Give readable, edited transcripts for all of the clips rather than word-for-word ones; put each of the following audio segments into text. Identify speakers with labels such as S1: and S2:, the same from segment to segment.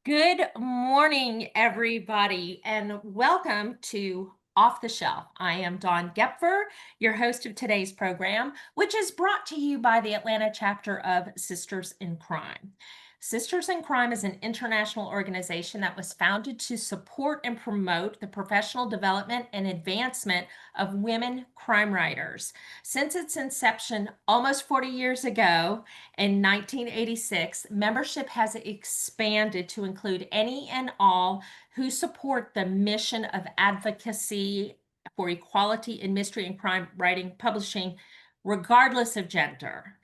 S1: Good morning, everybody, and welcome to Off the Shelf. I am Dawn Gepfer, your host of today's program, which is brought to you by the Atlanta chapter of Sisters in Crime. Sisters in Crime is an international organization that was founded to support and promote the professional development and advancement of women crime writers. Since its inception almost 40 years ago, in 1986, membership has expanded to include any and all who support the mission of advocacy for equality in mystery and crime writing, publishing, regardless of gender.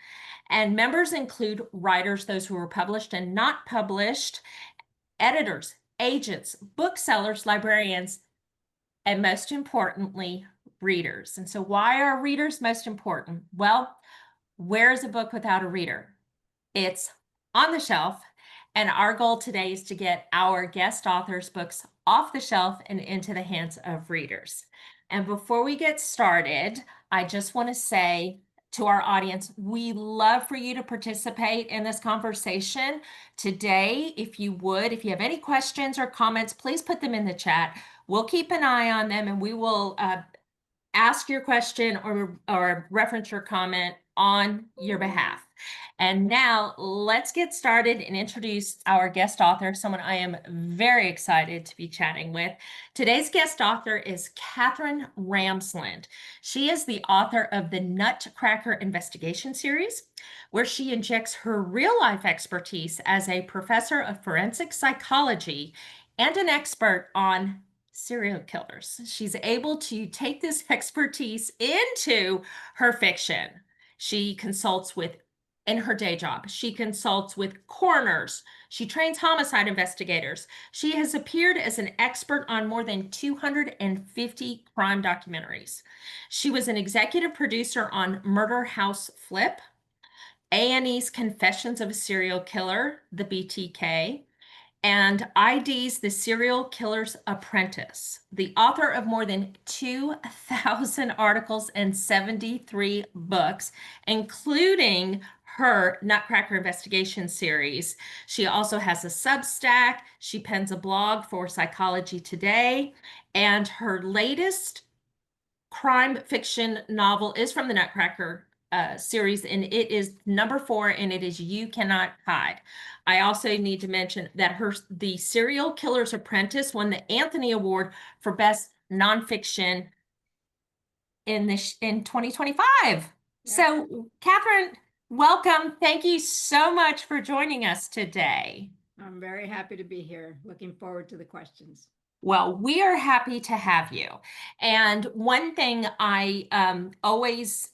S1: And members include writers, those who are published and not published, editors, agents, booksellers, librarians, and most importantly, readers. And so, why are readers most important? Well, where is a book without a reader? It's on the shelf. And our goal today is to get our guest authors' books off the shelf and into the hands of readers. And before we get started, I just want to say to our audience, we love for you to participate in this conversation today. If you would, if you have any questions or comments, please put them in the chat. We'll keep an eye on them and we will ask your question or reference your comment on your behalf. And now let's get started and introduce our guest author, someone I am very excited to be chatting with. Today's guest author is Katherine Ramsland. She is the author of the Nutcracker Investigation series, where she injects her real life expertise as a professor of forensic psychology and an expert on serial killers. She's able to take this expertise into her fiction. She consults with, in her day job, she consults with coroners. She trains homicide investigators. She has appeared as an expert on more than 250 crime documentaries. She was an executive producer on Murder House Flip, A&E's Confessions of a Serial Killer, the BTK, and ID's The Serial Killer's Apprentice, the author of more than 2,000 articles and 73 books, including her Nutcracker Investigation series. She also has a Substack. She pens a blog for Psychology Today, and her latest crime fiction novel is from the Nutcracker series, and it is number 4, and it is You Cannot Hide. I also need to mention that the Serial Killer's Apprentice won the Anthony Award for Best Nonfiction in 2025. Yeah. So, Katherine, welcome. Thank you so much for joining us today.
S2: I'm very happy to be here. Looking forward to the questions.
S1: Well, we are happy to have you. And one thing I always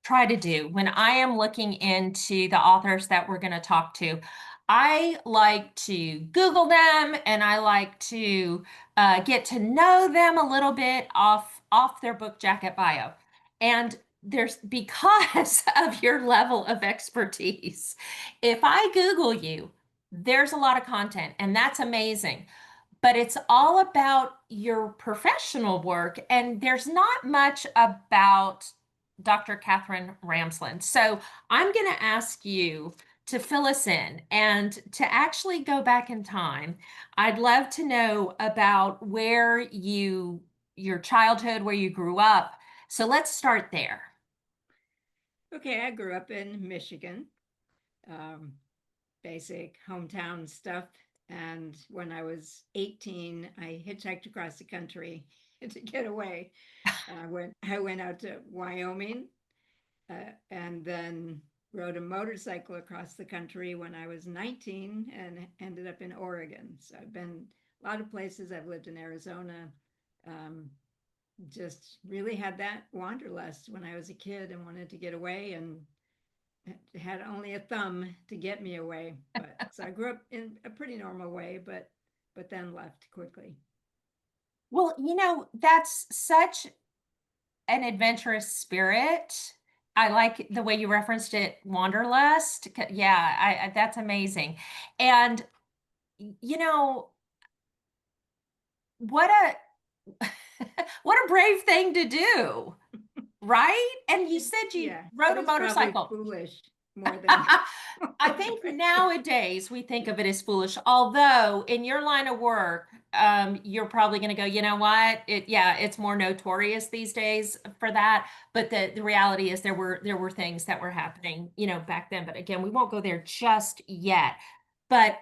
S1: try to do when I am looking into the authors that we're going to talk to, I like to Google them and I like to get to know them a little bit off their book jacket bio. And there's because of your level of expertise, if I Google you, there's a lot of content, and that's amazing. But it's all about your professional work, and there's not much about Dr. Katherine Ramsland. So I'm going to ask you to fill us in and to actually go back in time. I'd love to know about your childhood, where you grew up. So let's start there.
S2: Okay, I grew up in Michigan, basic hometown stuff. And when I was 18, I hitchhiked across the country to get away. I went out to Wyoming and then rode a motorcycle across the country when I was 19 and ended up in Oregon. So I've been a lot of places. I've lived in Arizona. Just really had that wanderlust when I was a kid and wanted to get away, and had only a thumb to get me away. But so I grew up in a pretty normal way, but then left quickly.
S1: Well, that's such an adventurous spirit. I like the way you referenced it, wanderlust. Yeah, that's amazing. And what a what a brave thing to do, right? And you said you rode a motorcycle.
S2: Foolish more than
S1: I
S2: more than
S1: think
S2: regular.
S1: nowadays we think of it as foolish, although in your line of work, you're probably going to go, you know what? Yeah, it's more notorious these days for that. But the reality is there were things that were happening, back then. But again, we won't go there just yet. But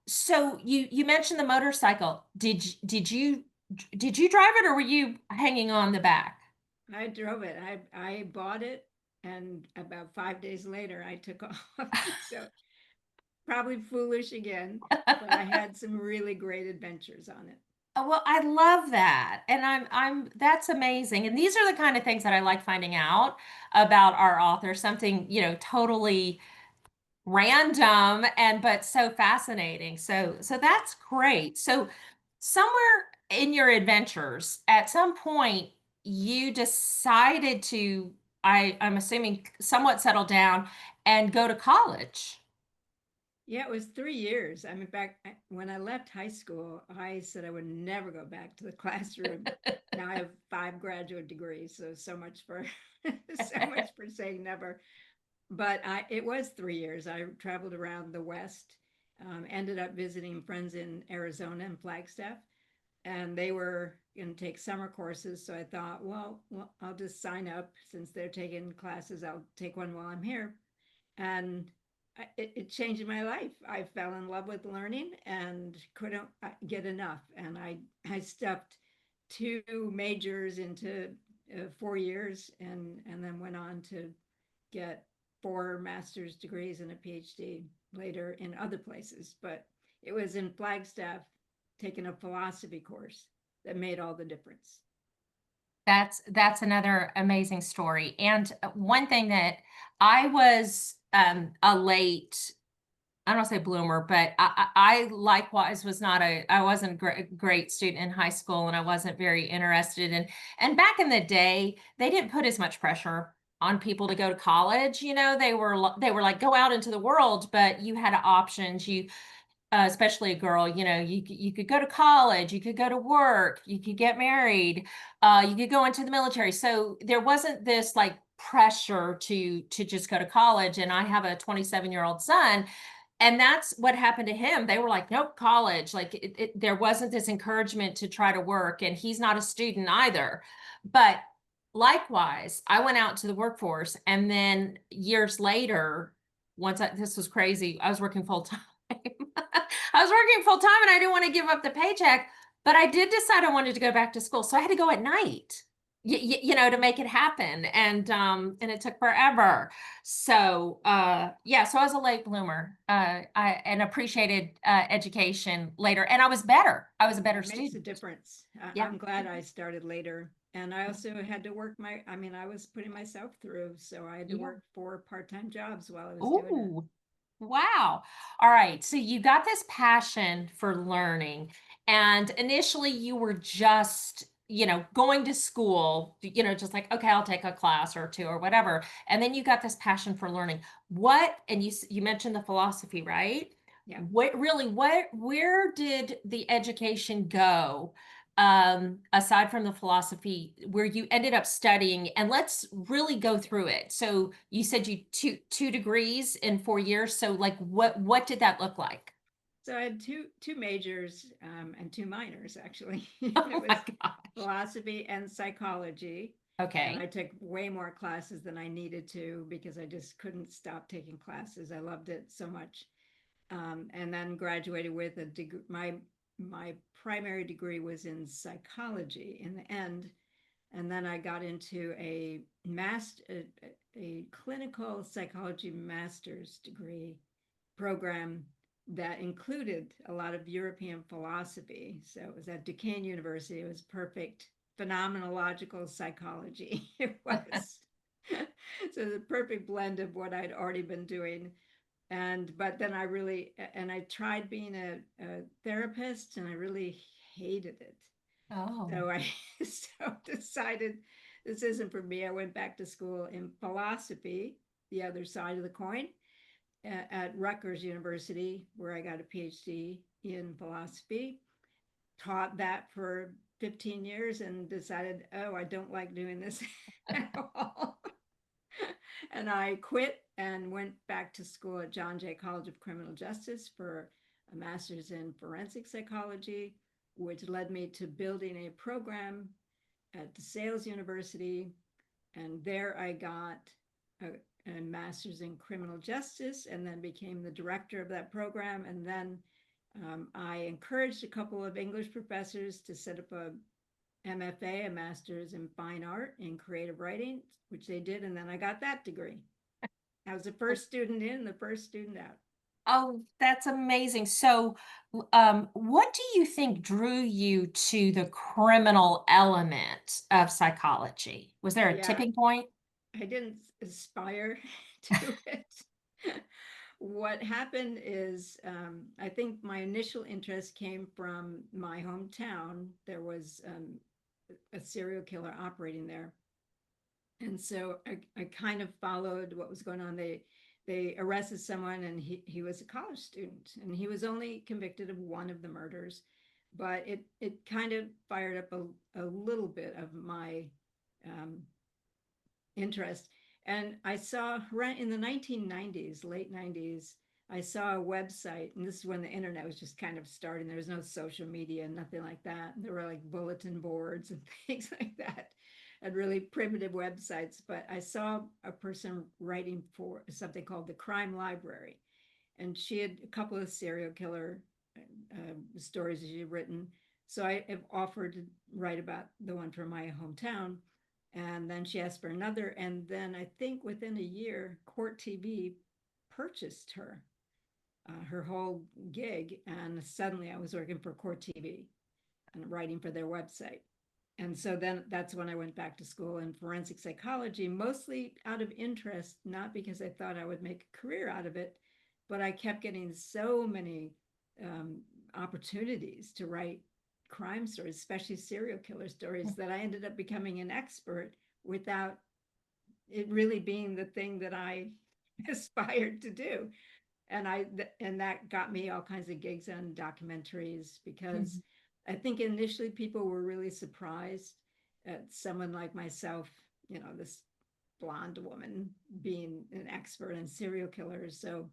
S1: so you mentioned the motorcycle. Did you drive it or were you hanging on the back?
S2: I drove it. I bought it, and about 5 days later, I took off. So probably foolish again, but I had some really great adventures on it.
S1: Oh, well, I love that. And that's amazing. And these are the kind of things that I like finding out about our author, something, totally random and but so fascinating. So that's great. So somewhere in your adventures, at some point, you decided to, I'm assuming, somewhat settle down and go to college.
S2: Yeah, it was 3 years. I mean, when I left high school, I said I would never go back to the classroom. Now I have 5 graduate degrees, so so much for so much for saying never. But it was 3 years. I traveled around the West, ended up visiting friends in Arizona and Flagstaff, and they were going to take summer courses. So I thought, well, I'll just sign up since they're taking classes. I'll take one while I'm here, and it changed my life. I fell in love with learning and couldn't get enough. And I stuffed 2 majors into 4 years, and then went on to get 4 master's degrees and a PhD later in other places. But it was in Flagstaff taking a philosophy course that made all the difference.
S1: That's another amazing story. And one thing that I was a late, I don't say bloomer, but I likewise I wasn't a great student in high school, and I wasn't very interested in, and back in the day, they didn't put as much pressure on people to go to college. They were like, go out into the world, but you had options. Especially a girl, you could go to college, you could go to work, you could get married, you could go into the military. So there wasn't this like pressure to just go to college. And I have a 27-year-old son, and that's what happened to him. They were like, nope, college. Like there wasn't this encouragement to try to work, and he's not a student either. But likewise, I went out to the workforce, and then years later, this was crazy. I was working full time. I was working full time and I didn't want to give up the paycheck, but I did decide I wanted to go back to school. So I had to go at night, to make it happen. And it took forever. So yeah, so I was a late bloomer. And appreciated education later. And I was better. I was a better
S2: It makes a
S1: student.
S2: difference.
S1: Yeah.
S2: I'm glad I started later. And I also had to work I mean, I was putting myself through, so I had to
S1: Yeah.
S2: work 4 part-time jobs while I was doing it.
S1: Ooh. Wow. All right. So you got this passion for learning, and initially you were just, going to school, just like, okay, I'll take a class or two or whatever. And then you got this passion for learning. And you mentioned the philosophy, right?
S2: Yeah.
S1: Where did the education go? Aside from the philosophy, where you ended up studying, and let's really go through it. So you said you two degrees in 4 years. So like what did that look like?
S2: So I had two majors, and 2 minors actually.
S1: Oh
S2: It
S1: my
S2: was
S1: gosh.
S2: philosophy and psychology. And I
S1: Okay.
S2: took way more classes than I needed to because I just couldn't stop taking classes. I loved it so much. And then graduated with a degree. My primary degree was in psychology in the end, and then I got into a clinical psychology master's degree program that included a lot of European philosophy. So it was at Duquesne University. It was perfect phenomenological psychology. It was so the perfect blend of what I'd already been doing. And but then I tried being a therapist, and I really hated it.
S1: Oh.
S2: So I so decided this isn't for me. I went back to school in philosophy, the other side of the coin, at Rutgers University, where I got a PhD in philosophy. Taught that for 15 years and decided, oh, I don't like doing this at all. And I quit and went back to school at John Jay College of Criminal Justice for a master's in forensic psychology, which led me to building a program at the Sales University. And there I got a master's in criminal justice and then became the director of that program. And then I encouraged a couple of English professors to set up a MFA, a master's in fine art in creative writing, which they did. And then I got that degree. I was the first student in, the first student out.
S1: Oh, that's amazing. So, what do you think drew you to the criminal element of psychology? Was there a
S2: Yeah,
S1: tipping point?
S2: I didn't aspire to it. What happened is, I think my initial interest came from my hometown. There was a serial killer operating there. And so I kind of followed what was going on. They arrested someone and he was a college student and he was only convicted of one of the murders, but it kind of fired up a little bit of my um, interest. And I saw right in the 1990s, late 90s, I saw a website, and this is when the internet was just kind of starting. There was no social media, nothing like that. There were like bulletin boards and things like that, and really primitive websites. But I saw a person writing for something called the Crime Library, and she had a couple of serial killer stories that she had written. So I have offered to write about the one from my hometown. And then she asked for another. And then I think within a year, Court TV purchased her whole gig. And suddenly I was working for Court TV and writing for their website. And so then that's when I went back to school in forensic psychology, mostly out of interest, not because I thought I would make a career out of it, but I kept getting so many opportunities to write crime stories, especially serial killer stories, that I ended up becoming an expert without it really being the thing that I aspired to do. And that got me all kinds of gigs on documentaries because
S1: Mhm,
S2: I think initially people were really surprised at someone like myself, this blonde woman being an expert in serial killers. So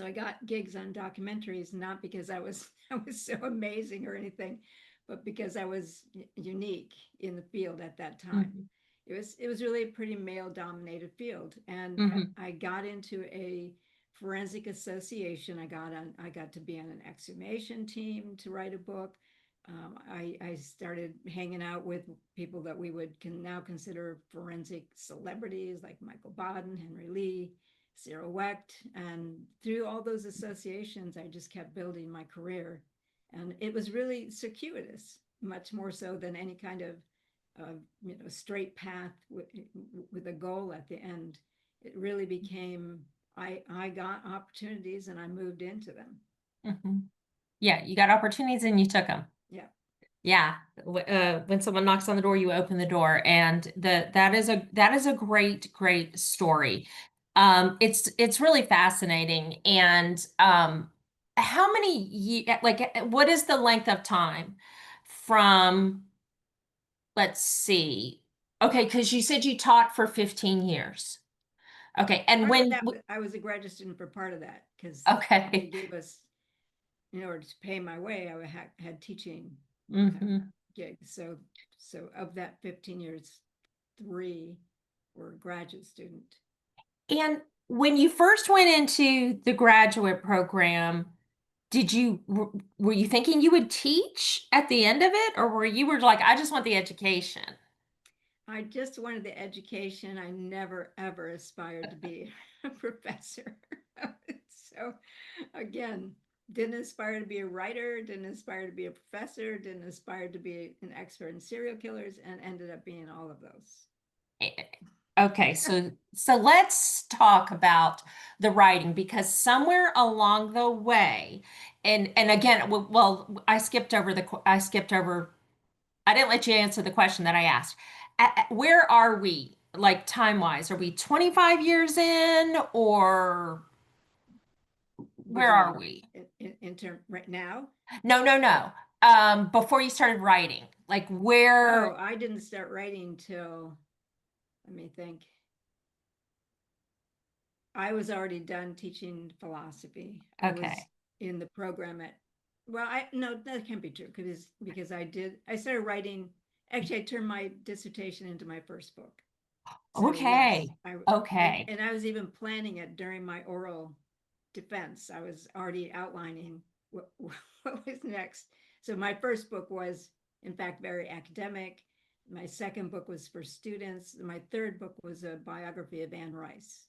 S2: I got gigs on documentaries, not because I was I was so amazing or anything, but because I was unique in the field at that time.
S1: mhm,
S2: It was really a pretty male dominated field, and
S1: mhm,
S2: I got into a forensic association. I got to be on an exhumation team to write a book. I started hanging out with people that we would can now consider forensic celebrities like Michael Baden, Henry Lee, Cyril Wecht. And through all those associations, I just kept building my career. And it was really circuitous, much more so than any kind of straight path with a goal at the end. It really became, I got opportunities and I moved into them.
S1: mhm. Yeah, you got opportunities and you took them.
S2: Yeah.
S1: Yeah, when someone knocks on the door, you open the door, and that is a great story. It's really fascinating, and how many like what is the length of time from, let's see, okay, because you said you taught for 15 years. Okay, and
S2: Part of
S1: when
S2: that, I was a graduate student for part of that because they
S1: okay,
S2: gave us, in order to pay my way, I had teaching
S1: hmm,
S2: gigs. So of that 15 years, 3 were graduate student.
S1: and when you first went into the graduate program, were you thinking you would teach at the end of it, or were like, I just want the education?
S2: I just wanted the education. I never ever aspired to be a professor. So again, didn't aspire to be a writer, didn't aspire to be a professor, didn't aspire to be an expert in serial killers, and ended up being all of those.
S1: Okay, so let's talk about the writing, because somewhere along the way, and again, well, I didn't let you answer the question that I asked. Where are we, like time-wise? Are we 25 years in, or
S2: What
S1: where
S2: do you
S1: are
S2: mean
S1: we?
S2: in term right now?
S1: No, no, no. Before you started writing, like where?
S2: Oh, I didn't start writing till, let me think, I was already done teaching philosophy. I was
S1: Okay.
S2: in the program at, well, I no, that can't be true because I started writing. Actually, I turned my dissertation into my first book. So yes,
S1: Okay. Okay.
S2: and I was even planning it during my oral defense. I was already outlining what what was next. So my first book was, in fact, very academic. My second book was for students. My third book was a biography of Anne Rice.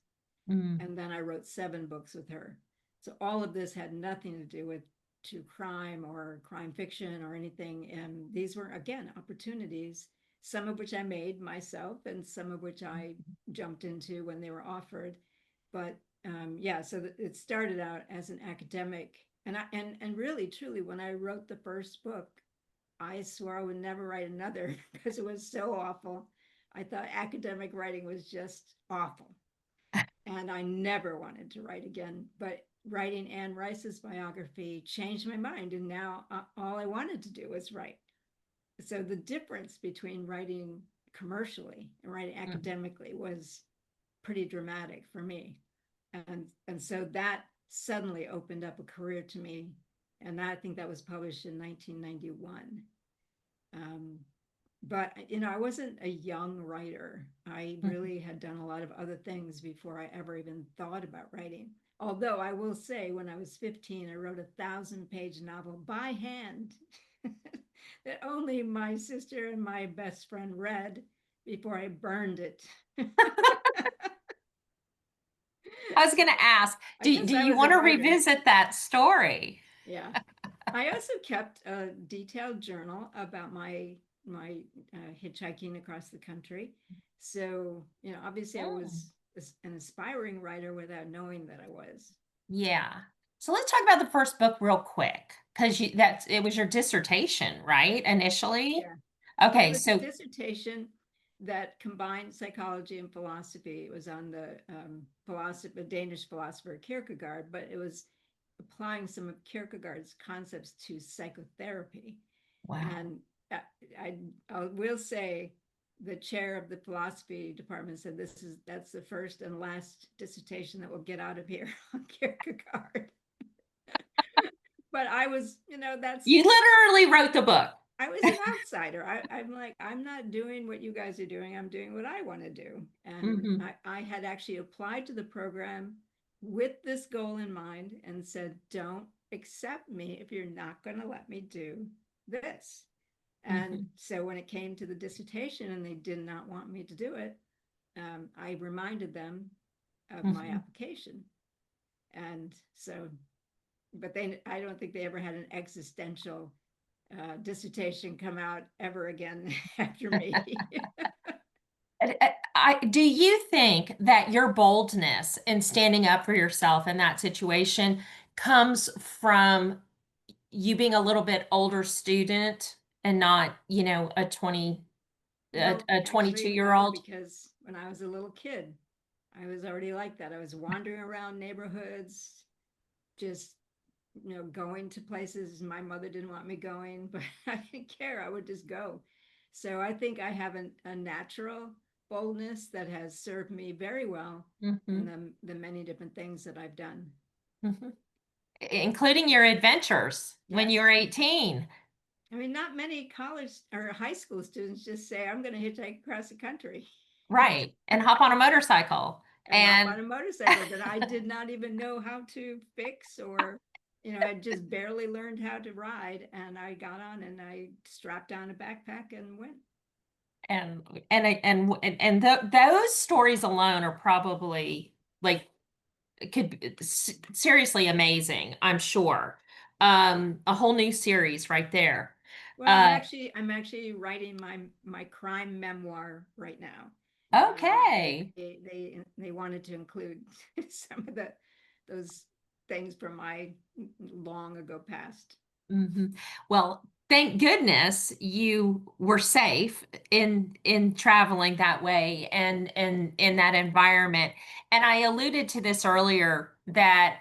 S1: Mm,
S2: And then I wrote 7 books with her. So all of this had nothing to do with true crime or crime fiction or anything. And these were, again, opportunities, some of which I made myself and some of which I jumped into when they were offered. But yeah, so it started out as an academic. And really, truly, when I wrote the first book, I swore I would never write another because it was so awful. I thought academic writing was just awful and I never wanted to write again. But writing Anne Rice's biography changed my mind, and now all I wanted to do was write. So the difference between writing commercially and writing
S1: mm,
S2: academically was pretty dramatic for me, and so that suddenly opened up a career to me, and I think that was published in 1991. Um, but I wasn't a young writer. I
S1: mhm.
S2: really had done a lot of other things before I ever even thought about writing. Although I will say, when I was 15, I wrote a 1,000-page novel by hand that only my sister and my best friend read before I burned it.
S1: I was going to ask,
S2: I guess
S1: do
S2: I
S1: you
S2: was a
S1: want to
S2: writer.
S1: revisit that story?
S2: Yeah. I also kept a detailed journal about my hitchhiking across the country. So, obviously I
S1: Mm.
S2: was an aspiring writer without knowing that I was.
S1: Yeah. So let's talk about the first book real quick because it was your dissertation, right? Initially.
S2: Yeah. Well, it
S1: Okay,
S2: was a
S1: so
S2: dissertation that combined psychology and philosophy. It was on the Danish philosopher Kierkegaard, but it was applying some of Kierkegaard's concepts to psychotherapy.
S1: wow.
S2: And I, I will say the chair of the philosophy department said that's the first and last dissertation that will get out of here on Kierkegaard. But I was,
S1: You literally wrote the book.
S2: I was an outsider. I'm like, I'm not doing what you guys are doing. I'm doing what I want to do. And
S1: Hmm.
S2: I had actually applied to the program with this goal in mind and said, don't accept me if you're not going to let me do this. And
S1: Hmm.
S2: so when it came to the dissertation and they did not want me to do it, I reminded them of my
S1: Hmm.
S2: application. And so, but I don't think they ever had an existential dissertation come out ever again after me.
S1: Do you think that your boldness in standing up for yourself in that situation comes from you being a little bit older student and not,
S2: No,
S1: a
S2: actually,
S1: 22 year
S2: no,
S1: old?
S2: because when I was a little kid, I was already like that. I was wandering around neighborhoods, just going to places my mother didn't want me going, but I didn't care. I would just go. So I think I have a natural boldness that has served me very well in
S1: Hmm.
S2: the many different things that I've done.
S1: Hmm. Including your adventures when you were
S2: Yes.
S1: 18.
S2: I mean, not many college or high school students just say, I'm going to hitchhike across the country
S1: Right. And hop on a motorcycle.
S2: and hop
S1: And
S2: on a motorcycle that I did not even know how to fix or, I just barely learned how to ride. And I got on and I strapped on a backpack and went.
S1: and and those stories alone are probably like could be seriously amazing, I'm sure. A whole new series right there.
S2: Well,
S1: Uh,
S2: I'm actually writing my crime memoir right now.
S1: okay.
S2: They wanted to include some of those things from my long ago past.
S1: Hmm. Well, thank goodness you were safe in traveling that way and in that environment. And I alluded to this earlier that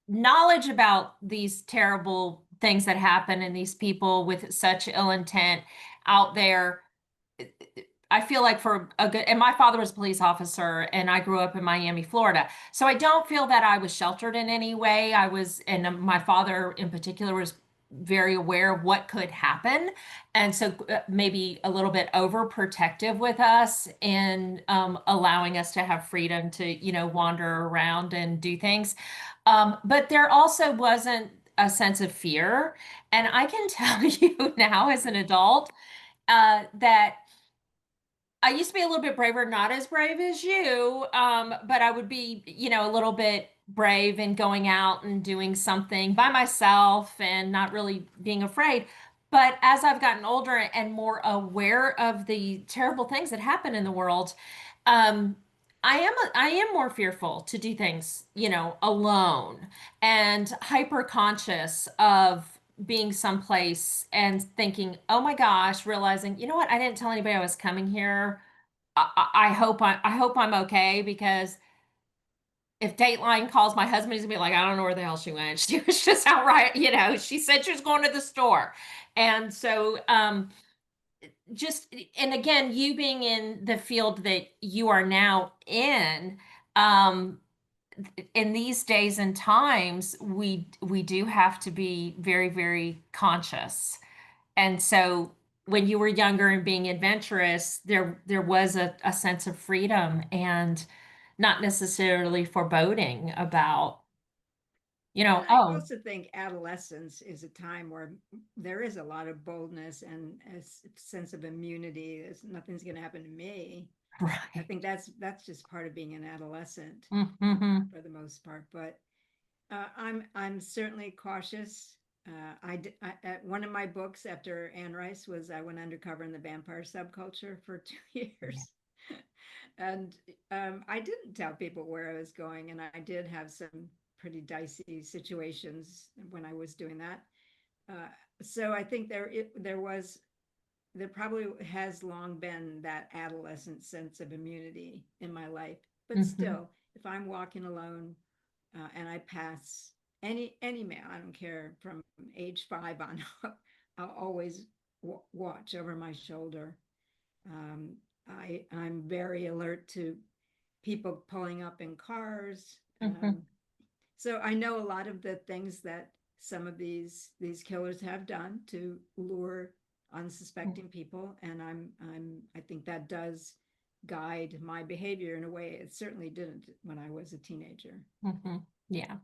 S1: knowledge about these terrible things that happen and these people with such ill intent out there I feel like for a good, and my father was a police officer and I grew up in Miami, Florida. So I don't feel that I was sheltered in any way. I was, and my father in particular was very aware of what could happen. And so maybe a little bit overprotective with us in allowing us to have freedom to, wander around and do things. But there also wasn't a sense of fear. And I can tell you now as an adult that I used to be a little bit braver, not as brave as you, but I would be, a little bit brave in going out and doing something by myself and not really being afraid. But as I've gotten older and more aware of the terrible things that happen in the world, um, I am more fearful to do things, alone and hyper conscious of being someplace and thinking, oh my gosh, realizing, you know what, I didn't tell anybody I was coming here. I hope I'm okay because if Dateline calls my husband, he's gonna be like, I don't know where the hell she went. She was just outright, she said she was going to the store. And so just and again, you being in the field that you are now um in these days and times, we do have to be very, very conscious. And so when you were younger and being adventurous, there was a sense of freedom and not necessarily foreboding about,
S2: And I
S1: oh,
S2: also think adolescence is a time where there is a lot of boldness and a sense of immunity. Nothing's going to happen to me. I
S1: right.
S2: think that's just part of being an adolescent
S1: Mm-hmm.
S2: for the most part. But I'm certainly cautious. One of my books after Anne Rice was I went undercover in the vampire subculture for 2 years, and I didn't tell people where I was going, and I did have some pretty dicey situations when I was doing that. Uh, so I think there probably has long been that adolescent sense of immunity in my life, but
S1: Mm-hmm.
S2: still, if I'm walking alone and I pass any male, I don't care from age 5 on up, I'll always watch over my shoulder. Um, I'm very alert to people pulling up in cars.
S1: Mm-hmm.
S2: So I know a lot of the things that some of these killers have done to lure unsuspecting people, and I think that does guide my behavior in a way it certainly didn't when I was a teenager.
S1: Mm-hmm. Yeah.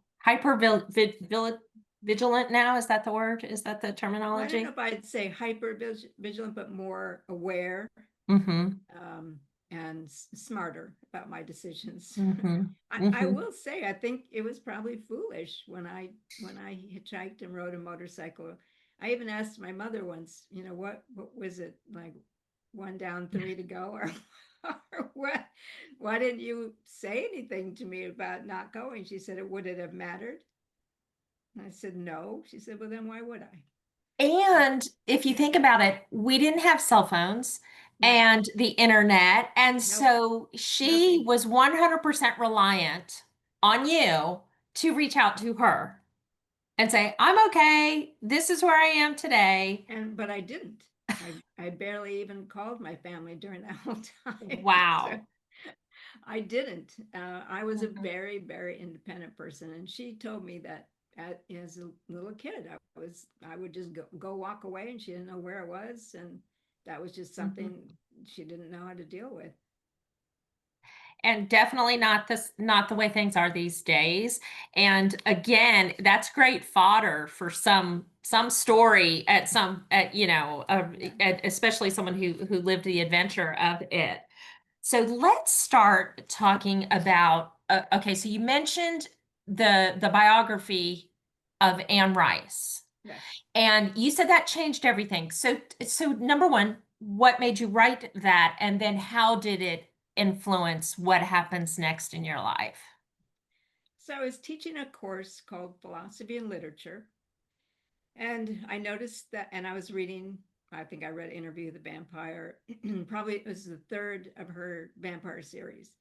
S1: Vigilant now, is that the word? Is that the
S2: Well, I don't know
S1: terminology?
S2: if I'd say hyper vigilant, but more aware
S1: Mm-hmm.
S2: um, and smarter about my decisions.
S1: Mm-hmm.
S2: I
S1: Mm-hmm.
S2: will say I think it was probably foolish when I hitchhiked and rode a motorcycle. I even asked my mother once, what was it like, one down, three to go, or what? Why didn't you say anything to me about not going? She said, it would it have mattered? And I said, no. She said, well, then why would I?
S1: And if you think about it, we didn't have cell phones
S2: No,
S1: and the internet. And
S2: nope,
S1: so she
S2: nothing.
S1: was 100% reliant on you to reach out to her and say, I'm okay. This is where I am today.
S2: But I didn't. I barely even called my family during that whole time. So
S1: Wow.
S2: I didn't. I was a
S1: Mhm,
S2: very, very independent person, and she told me that as a little kid, I would just go walk away, and she didn't know where I was, and that was just
S1: mhm.
S2: something she didn't know how to deal with.
S1: And definitely not the way things are these days. And again, that's great fodder for some story
S2: Yeah,
S1: especially someone who lived the adventure of it. So let's start talking about okay, so you mentioned the biography of Anne Rice.
S2: yes.
S1: And you said that changed everything. So number one, what made you write that? And then how did it influence what happens next in your life?
S2: So I was teaching a course called Philosophy and Literature, and I noticed that, and I was reading, I think I read Interview with the Vampire. Probably it was the third of her vampire series.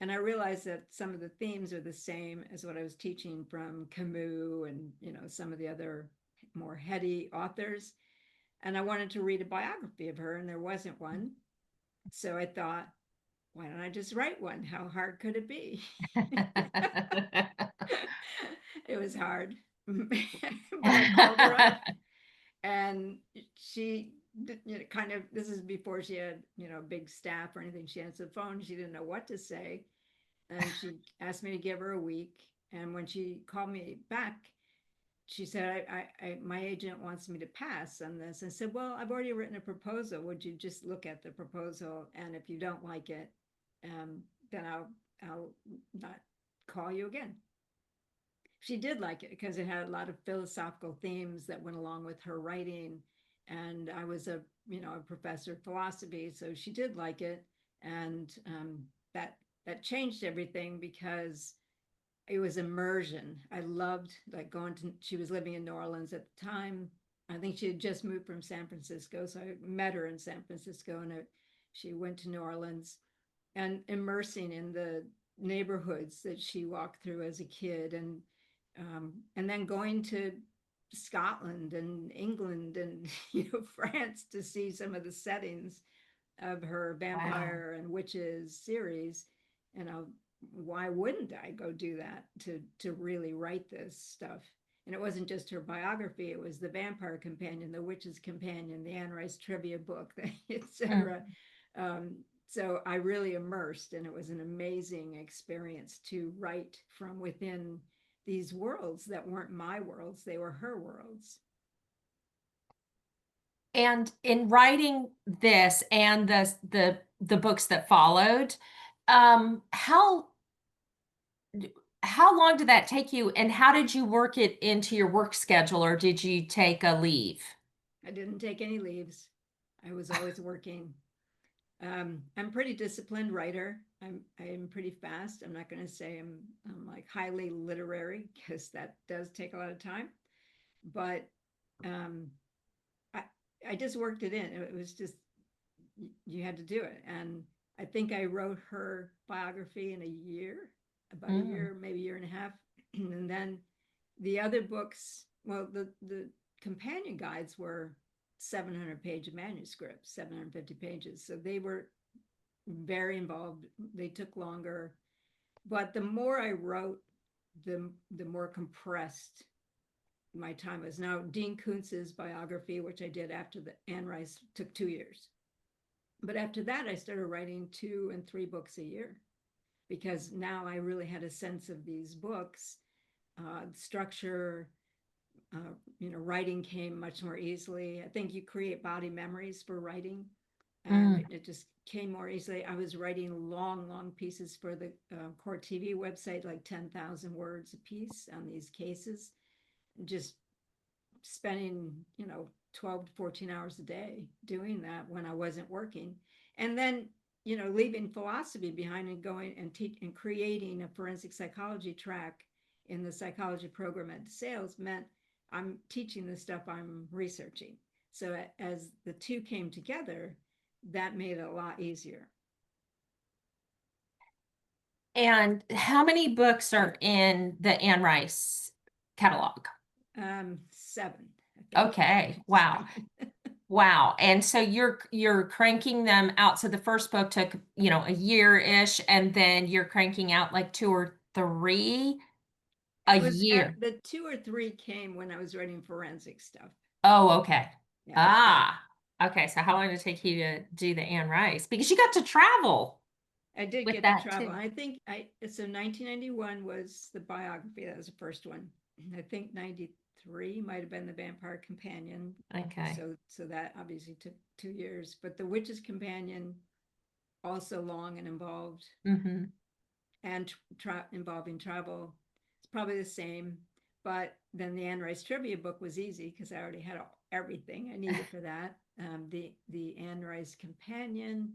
S2: And I realized that some of the themes are the same as what I was teaching from Camus and, some of the other more heady authors. And I wanted to read a biography of her, and there wasn't one. So I thought, why don't I just write one? How hard could it be? It was hard, but I called her up, and she kind of, this is before she had a big staff or anything. She answered the phone, she didn't know what to say, and she asked me to give her a week. And when she called me back, she said, my agent wants me to pass on this. I said, well, I've already written a proposal. Would you just look at the proposal? And if you don't like it, then I'll not call you again. She did like it because it had a lot of philosophical themes that went along with her writing. And I was a professor of philosophy, so she did like it. And that changed everything because it was immersion. I loved like going to, she was living in New Orleans at the time. I think she had just moved from San Francisco. So I met her in San Francisco, and she went to New Orleans, and immersing in the neighborhoods that she walked through as a kid. And then going to Scotland and England and France to see some of the settings of her
S1: Wow.
S2: vampire and witches series. And why wouldn't I go do that to really write this stuff? And it wasn't just her biography; it was the Vampire Companion, the Witch's Companion, the Anne Rice trivia book, etc.
S1: Mm.
S2: So I really immersed, and it was an amazing experience to write from within these worlds that weren't my worlds; they were her worlds.
S1: And in writing this and the books that followed, how long did that take you, and how did you work it into your work schedule, or did you take a leave?
S2: I didn't take any leaves. I was always working. I'm a pretty disciplined writer. I'm pretty fast. I'm not going to say I'm like highly literary because that does take a lot of time, but um, I I just worked it in. It was just you had to do it, and I think I wrote her biography in a year, about a
S1: Mm.
S2: year, maybe a year and a half, and then the other books. Well, the companion guides were 700-page manuscripts, 750 pages, so they were very involved. They took longer, but the more I wrote, the more compressed my time was. Now, Dean Koontz's biography, which I did after the Anne Rice, took 2 years. But after that, I started writing 2 and 3 books a year because now I really had a sense of these books, structure. Writing came much more easily. I think you create body memories for writing, and
S1: Mm.
S2: it just came more easily. I was writing long, long pieces for the Court TV website, like 10,000 words a piece on these cases, just spending 12 to 14 hours a day doing that when I wasn't working. And then leaving philosophy behind and going and teach and creating a forensic psychology track in the psychology program at DeSales meant I'm teaching the stuff I'm researching. So as the two came together, that made it a lot easier.
S1: And how many books are in the Anne Rice catalog?
S2: 7, I think.
S1: Okay. Wow.
S2: 7.
S1: Wow. And so you're cranking them out. So the first book took, a year-ish, and then you're cranking out like two or three a
S2: It was
S1: year.
S2: the 2 or 3 came when I was writing forensic stuff.
S1: Oh, okay.
S2: Yeah.
S1: Ah, okay. So how long did it take you to do the Anne Rice? Because you got to travel
S2: I did
S1: with
S2: get to
S1: that
S2: travel.
S1: too.
S2: I think so 1991 was the biography. That was the first one. I think 93 might have been the Vampire Companion.
S1: Okay.
S2: So that obviously took 2 years. But the Witch's Companion, also long and involved,
S1: Mm-hmm.
S2: and involving travel. It's probably the same. But then the Anne Rice trivia book was easy because I already had everything I needed for that. The Anne Rice Companion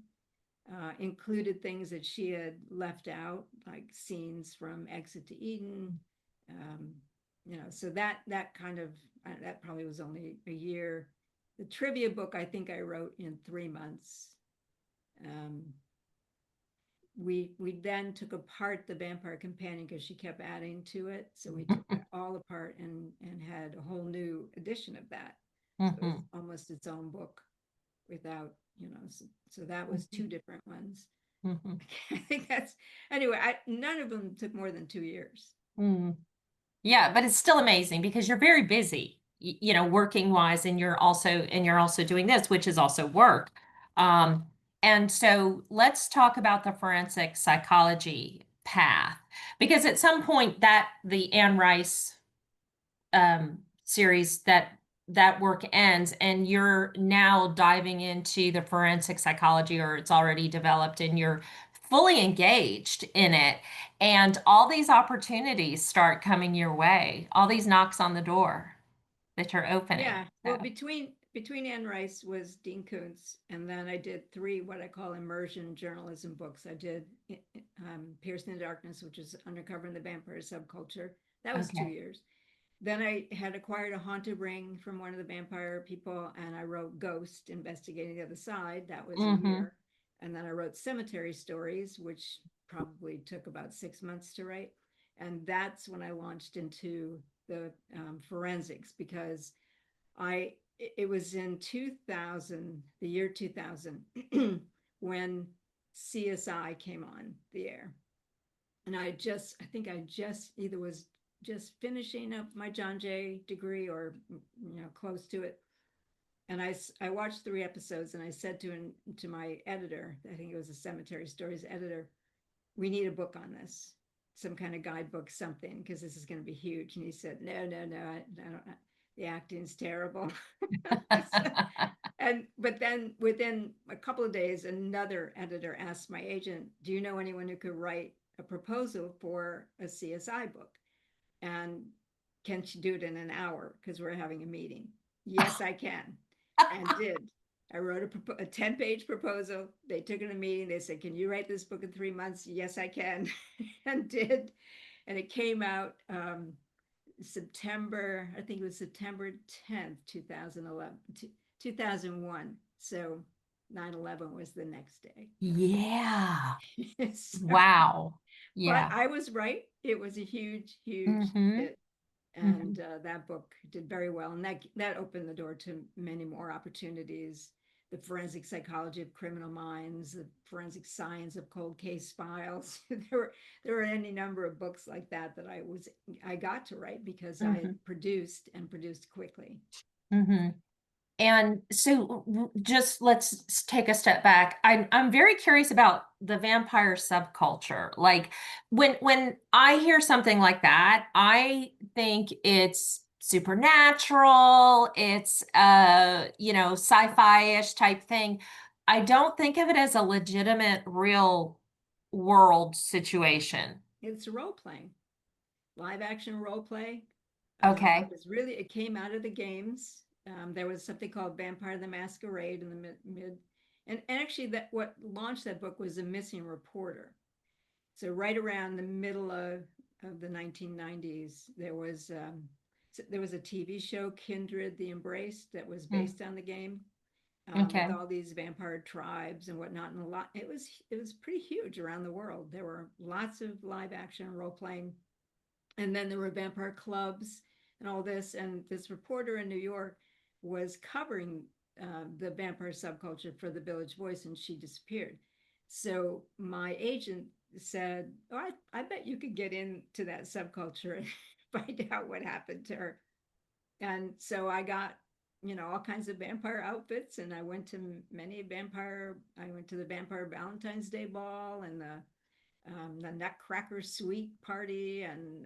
S2: included things that she had left out, like scenes from Exit to Eden. Um, so that kind of that probably was only a year. The trivia book I think I wrote in 3 months. Um, we then took apart the Vampire Companion because she kept adding to it, so we took that all apart and had a whole new edition of that. So it was
S1: Mm-hmm.
S2: almost its own book. without, so that was two different ones.
S1: Mhm.
S2: I think that's, anyway, none of them took more than 2 years.
S1: Mm. Yeah, but it's still amazing because you're very busy, working wise, and you're also doing this, which is also work. Um, and so let's talk about the forensic psychology path because at some point that the Anne Rice series that work ends and you're now diving into the forensic psychology or it's already developed and you're fully engaged in it and all these opportunities start coming your way, all these knocks on the door that you're opening.
S2: Yeah. Well,
S1: So,
S2: between Anne Rice was Dean Koontz, and then I did three what I call immersion journalism books. I did Pierced in the Darkness, which is uncovering the vampire subculture. That was two
S1: okay.
S2: years. Then I had acquired a haunted ring from one of the vampire people, and I wrote Ghost, Investigating the Other Side. That was a
S1: Mm-hmm.
S2: year. And then I wrote Cemetery Stories, which probably took about 6 months to write. And that's when I launched into the forensics because it was in 2000, the year 2000, when CSI came on the air. And I think I just either was just finishing up my John Jay degree or, close to it. And I watched 3 episodes and I said to my editor, I think it was a Cemetery Stories editor, we need a book on this, some kind of guidebook, something, because this is going to be huge. And he said, no, no, no, I don't, the acting's terrible. But then within a couple of days, another editor asked my agent, do you know anyone who could write a proposal for a CSI book? And can she do it in an hour? Because we're having a meeting. Yes, I can. And did. I wrote a 10-page proposal. They took it in a meeting. They said, can you write this book in 3 months? Yes, I can. And did. And it came out September, I think it was September 10th, 2011, 2001. So 9/11 was the next day.
S1: Yeah.
S2: So,
S1: Wow.
S2: but
S1: Yeah.
S2: I was right. It was a huge, huge
S1: Mm-hmm.
S2: hit.
S1: Mm-hmm.
S2: And that book did very well. And that opened the door to many more opportunities. The forensic psychology of criminal minds, the forensic science of cold case files. There were any number of books like that I got to write because I
S1: Mm-hmm.
S2: had produced and produced quickly.
S1: Mm-hmm. And so just let's take a step back. I'm very curious about the vampire subculture. Like when I hear something like that, I think it's supernatural, it's sci-fi-ish type thing. I don't think of it as a legitimate real world situation.
S2: It's role playing, live action role play.
S1: Okay.
S2: It came out of the games. There was something called Vampire the Masquerade in the mid and actually that what launched that book was a missing reporter. So right around the middle of the 1990s, there was a TV show, Kindred the Embrace, that was
S1: Mm,
S2: based on the game, with
S1: okay.
S2: all these vampire tribes and whatnot. And it was pretty huge around the world. There were lots of live action role playing, and then there were vampire clubs and all this. And this reporter in New York was covering the vampire subculture for the Village Voice, and she disappeared. So my agent said, "Oh, I bet you could get into that subculture and find out what happened to her." And so I got, all kinds of vampire outfits, and I went to I went to the Vampire Valentine's Day ball and the Nutcracker Suite party, and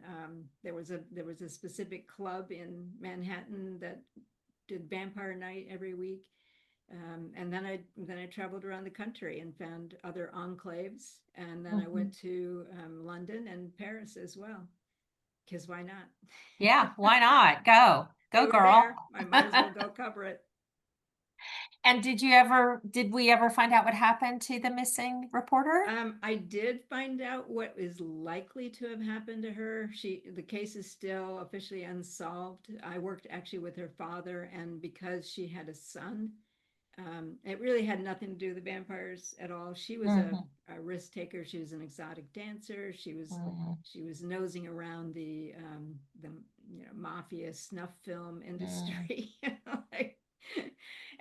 S2: there was a specific club in Manhattan that did Vampire Night every week. And then I traveled around the country and found other enclaves, and then I
S1: Mhm.
S2: went to London and Paris as well. Because why not?
S1: Yeah, why not? Go.
S2: They
S1: Go,
S2: were
S1: girl.
S2: there. I might as well go cover it.
S1: And did we ever find out what happened to the missing reporter?
S2: I did find out what is likely to have happened to her. The case is still officially unsolved. I worked actually with her father, and because she had a son, it really had nothing to do with the vampires at all. She was
S1: Hmm.
S2: a risk taker. She was an exotic dancer. She was
S1: Hmm.
S2: she was nosing around the mafia snuff film
S1: Hmm.
S2: industry,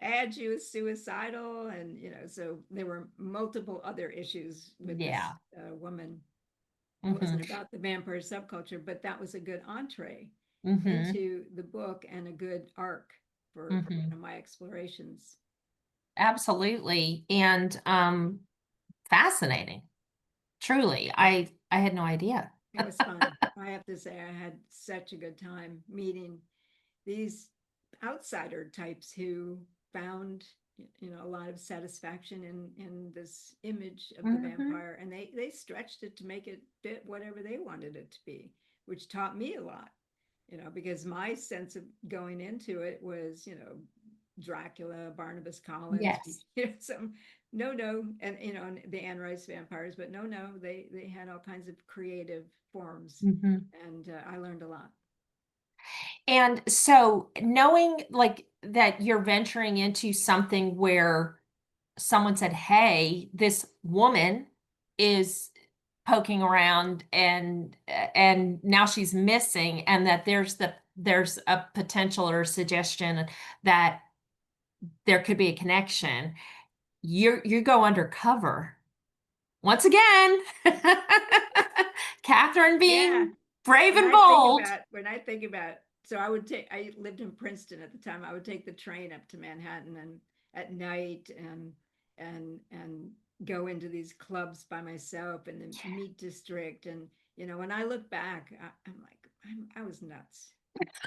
S2: and she was suicidal, and so there were multiple other issues with this
S1: Yeah.
S2: woman. It
S1: Hmm.
S2: wasn't about the vampire subculture, but that was a good entree
S1: Hmm.
S2: into the book and a good arc for one
S1: Hmm.
S2: of my explorations.
S1: Absolutely. And fascinating. Truly. I had no idea.
S2: It was fun. I have to say, I had such a good time meeting these outsider types who found a lot of satisfaction in this image of the
S1: Hmm.
S2: vampire, and they stretched it to make it fit whatever they wanted it to be, which taught me a lot, because my sense of going into it was Dracula, Barnabas Collins,
S1: Yes.
S2: some no, and the Anne Rice vampires, but no, they had all kinds of creative forms,
S1: Hmm.
S2: and I learned a lot.
S1: And so knowing like that you're venturing into something where someone said, "Hey, this woman is poking around and now she's missing," and that there's a potential or suggestion that there could be a connection. You go undercover once again. Catherine
S2: Yeah,
S1: being brave and bold.
S2: so I lived in Princeton at the time. I would take the train up to Manhattan and at night and go into these clubs by myself in the Meat District. And when I look back, I'm like, I was nuts,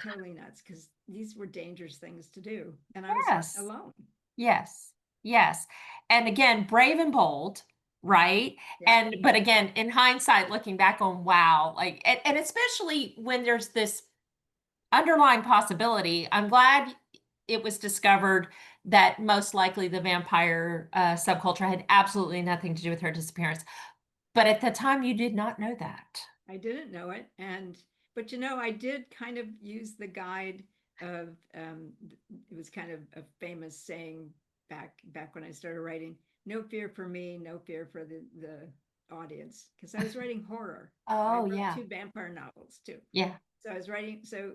S2: totally nuts, because these were dangerous things to do, and I was
S1: Yes.
S2: alone.
S1: Yes, yes. And again, brave and bold, right?
S2: Yeah,
S1: And but again, in hindsight, looking back on wow, like and especially when there's this underlying possibility, I'm glad it was discovered that most likely the vampire subculture had absolutely nothing to do with her disappearance. But at the time, you did not know that.
S2: I didn't know it, but I did kind of use the guide of it was kind of a famous saying back when I started writing. No fear for me, no fear for the audience, because I was writing horror. I
S1: Oh,
S2: wrote
S1: yeah.
S2: two vampire novels too.
S1: Yeah.
S2: So I was writing. So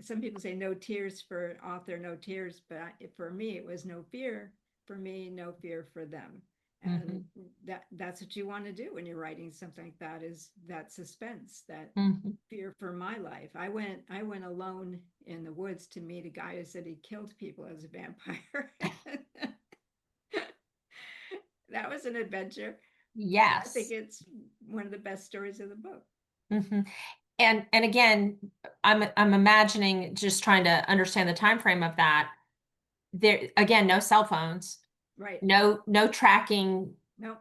S2: some people say no tears for author, no tears, but for me it was no fear for me, no fear for them. And
S1: Hmm.
S2: that's what you want to do when you're writing something like that, is that suspense, that
S1: Hmm.
S2: fear for my life. I went alone in the woods to meet a guy who said he killed people as a vampire. That was an adventure. I think
S1: Yes.
S2: it's one of the best stories of the book.
S1: Hmm. And again, I'm imagining just trying to understand the time frame of that. There again, no cell phones,
S2: Right.
S1: no tracking
S2: No,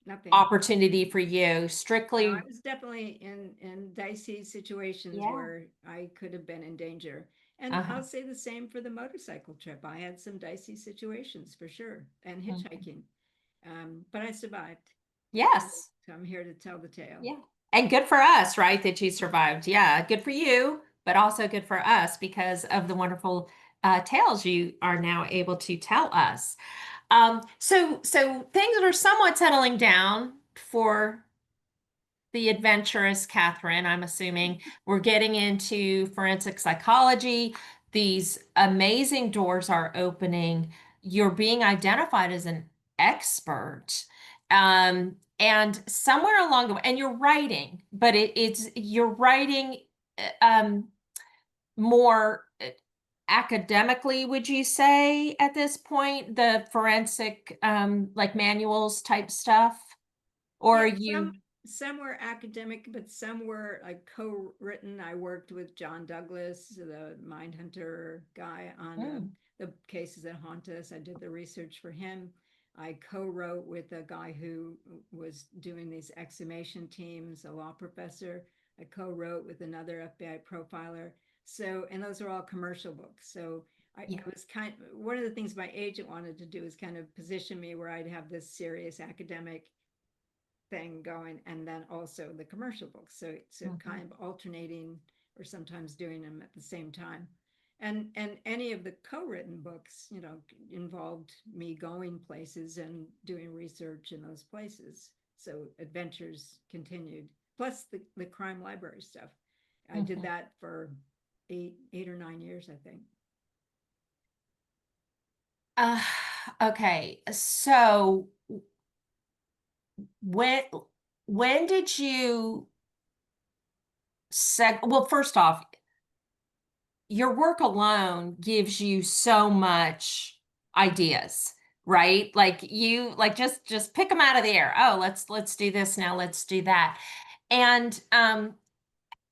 S2: nothing.
S1: opportunity for you.
S2: No, I
S1: Strictly,
S2: was definitely in dicey situations
S1: yeah.
S2: where I could have been in danger. And
S1: Uh-huh.
S2: I'll say the same for the motorcycle trip. I had some dicey situations for sure, and
S1: Mhm.
S2: hitchhiking. But I survived.
S1: Yes.
S2: So I'm here to tell the tale.
S1: Yeah. And good for us, right, that you survived. Yeah, good for you, but also good for us because of the wonderful tales you are now able to tell us. So things are somewhat settling down for the adventurous Catherine. I'm assuming we're getting into forensic psychology. These amazing doors are opening. You're being identified as an expert. And somewhere along the way, and you're writing, but you're writing um, more academically, would you say, at this point, the forensic like manuals type stuff? Or
S2: Yeah,
S1: are
S2: some
S1: you?
S2: some were academic, but some were like co-written. I worked with John Douglas, the Mindhunter guy, on
S1: Mm,
S2: the cases that haunt us. I did the research for him. I co-wrote with a guy who was doing these exhumation teams, a law professor. I co-wrote with another FBI profiler. So, and those are all commercial books. So
S1: yeah.
S2: I was one of the things my agent wanted to do is kind of position me where I'd have this serious academic thing going, and then also the commercial books, so
S1: Mhm.
S2: kind of alternating or sometimes doing them at the same time. And any of the co-written books involved me going places and doing research in those places, so adventures continued, plus the crime library stuff. I did
S1: Mhm.
S2: that for 8 or 9 years, I think.
S1: Uh, okay. So when when did you well, first off, your work alone gives you so much ideas, right? Like you like just pick them out of the air. Oh, let's do this now, let's do that. And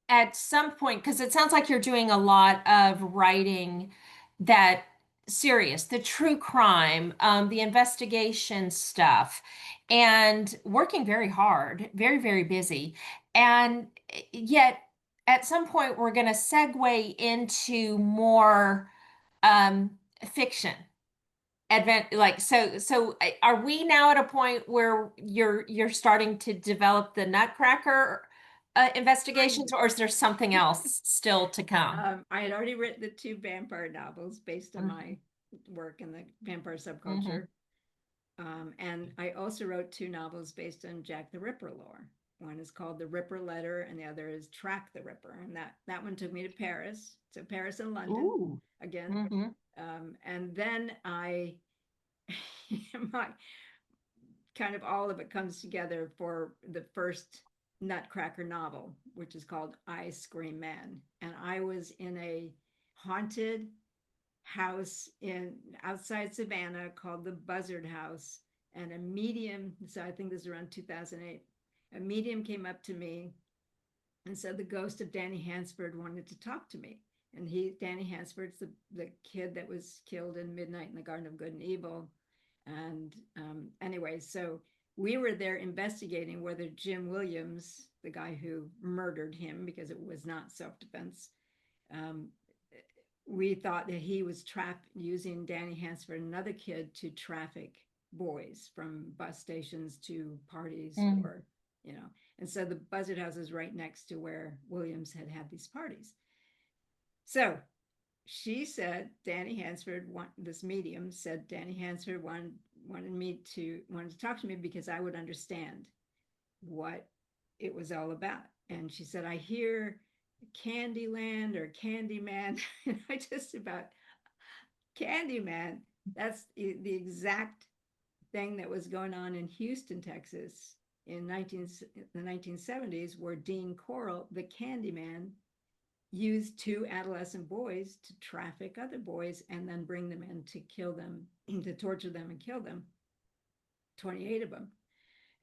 S1: at some point, because it sounds like you're doing a lot of writing that serious, the true crime, the investigation stuff, and working very hard, very, very busy. And yet, at some point, we're going to segue into more um, fiction are we now at a point where you're starting to develop the Nutcracker
S2: Kind
S1: investigations,
S2: of.
S1: or is there something else still to come?
S2: I had already written the two vampire novels based on
S1: Mhm,
S2: my work in the vampire
S1: mhm.
S2: subculture. And I also wrote two novels based on Jack the Ripper lore. One is called The Ripper Letter, and the other is Track the Ripper. And that one took me to Paris, to Paris and London
S1: Ooh.
S2: again.
S1: Hmm.
S2: And then I, my kind of all of it comes together for the first Nutcracker novel, which is called I Scream Man. And I was in a haunted house in outside Savannah called the Buzzard House, and a medium. So I think this is around 2008. A medium came up to me and said the ghost of Danny Hansford wanted to talk to me. And Danny Hansford's the kid that was killed in Midnight in the Garden of Good and Evil. And anyway, so we were there investigating whether Jim Williams, the guy who murdered him because it was not self defense, um, we thought that he was trapped using Danny Hansford, another kid, to traffic boys from bus stations to parties
S1: Mm,
S2: or, you know. And so the Buzzard House is right next to where Williams had had these parties. So she said Danny Hansford, this medium said Danny Hansford wanted to talk to me because I would understand what it was all about. And she said, I hear Candyland or Candyman. And I just about Candyman. That's the exact thing that was going on in Houston, Texas in the 1970s, where Dean Corll, the Candyman, used two adolescent boys to traffic other boys and then bring them in to kill them, to torture them and kill them, 28 of them.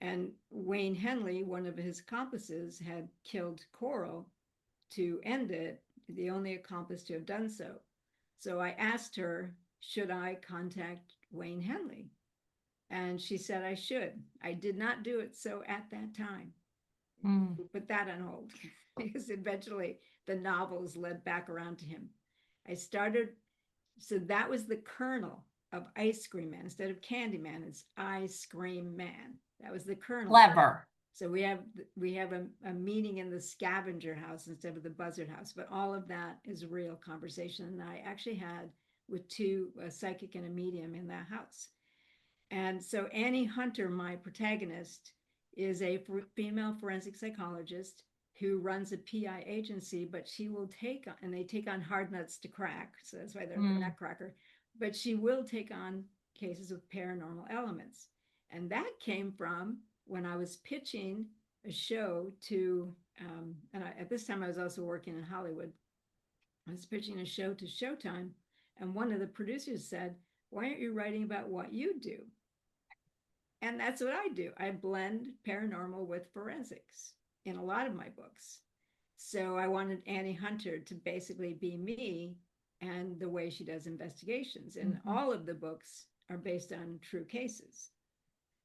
S2: And Wayne Henley, one of his accomplices, had killed Corll to end it, the only accomplice to have done so. So I asked her, should I contact Wayne Henley? And she said I should. I did not do it so at that time.
S1: mm,
S2: Put that on hold because eventually the novels led back around to him. I started, so that was the kernel of Ice Cream Man. Instead of Candy Man, it's Ice Cream Man. That was the kernel of it.
S1: clever.
S2: So we have a meeting in the scavenger house instead of the buzzard house, but all of that is a real conversation. And I actually had with two, a psychic and a medium in that house. And so Annie Hunter, my protagonist, is a female forensic psychologist who runs a PI agency, but she will take on, and they take on hard nuts to crack. So that's why they're the
S1: Mm,
S2: nutcracker. But she will take on cases with paranormal elements. And that came from when I was pitching a show to, at this time I was also working in Hollywood. I was pitching a show to Showtime. And one of the producers said, why aren't you writing about what you do? And that's what I do. I blend paranormal with forensics in a lot of my books. So I wanted Annie Hunter to basically be me and the way she does investigations. And
S1: mhm,
S2: all of the books are based on true cases.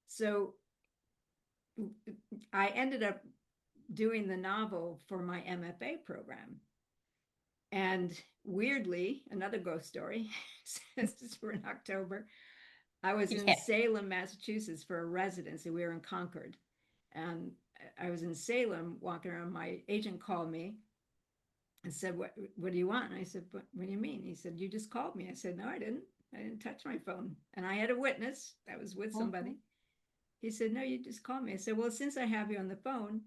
S2: So I ended up doing the novel for my MFA program. And weirdly, another ghost story, since we're in October, I was in
S1: yeah.
S2: Salem, Massachusetts for a residency. We were in Concord. And I was in Salem walking around. My agent called me and said, what do you want? And I said, what do you mean? He said, you just called me. I said, no, I didn't. I didn't touch my phone. And I had a witness that was with
S1: Mhm,
S2: somebody. He said, no, you just called me. I said, well, since I have you on the phone,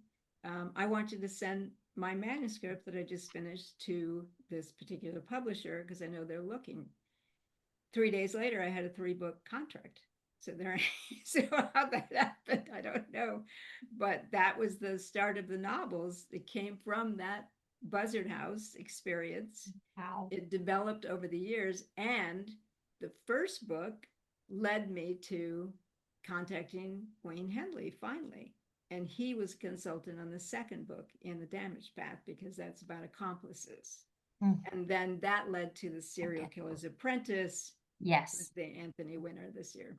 S2: I want you to send my manuscript that I just finished to this particular publisher because I know they're looking. 3 days later, I had a 3-book contract. So there, so how that happened, I don't know, but that was the start of the novels. It came from that Buzzard House experience.
S1: Wow.
S2: It developed over the years, and the first book led me to contacting Wayne Henley finally. And he was a consultant on the second book in The Damage Path because that's about accomplices.
S1: Mm,
S2: And then that led to The Serial
S1: okay.
S2: Killer's Apprentice, was
S1: Yes.
S2: the Anthony winner this year.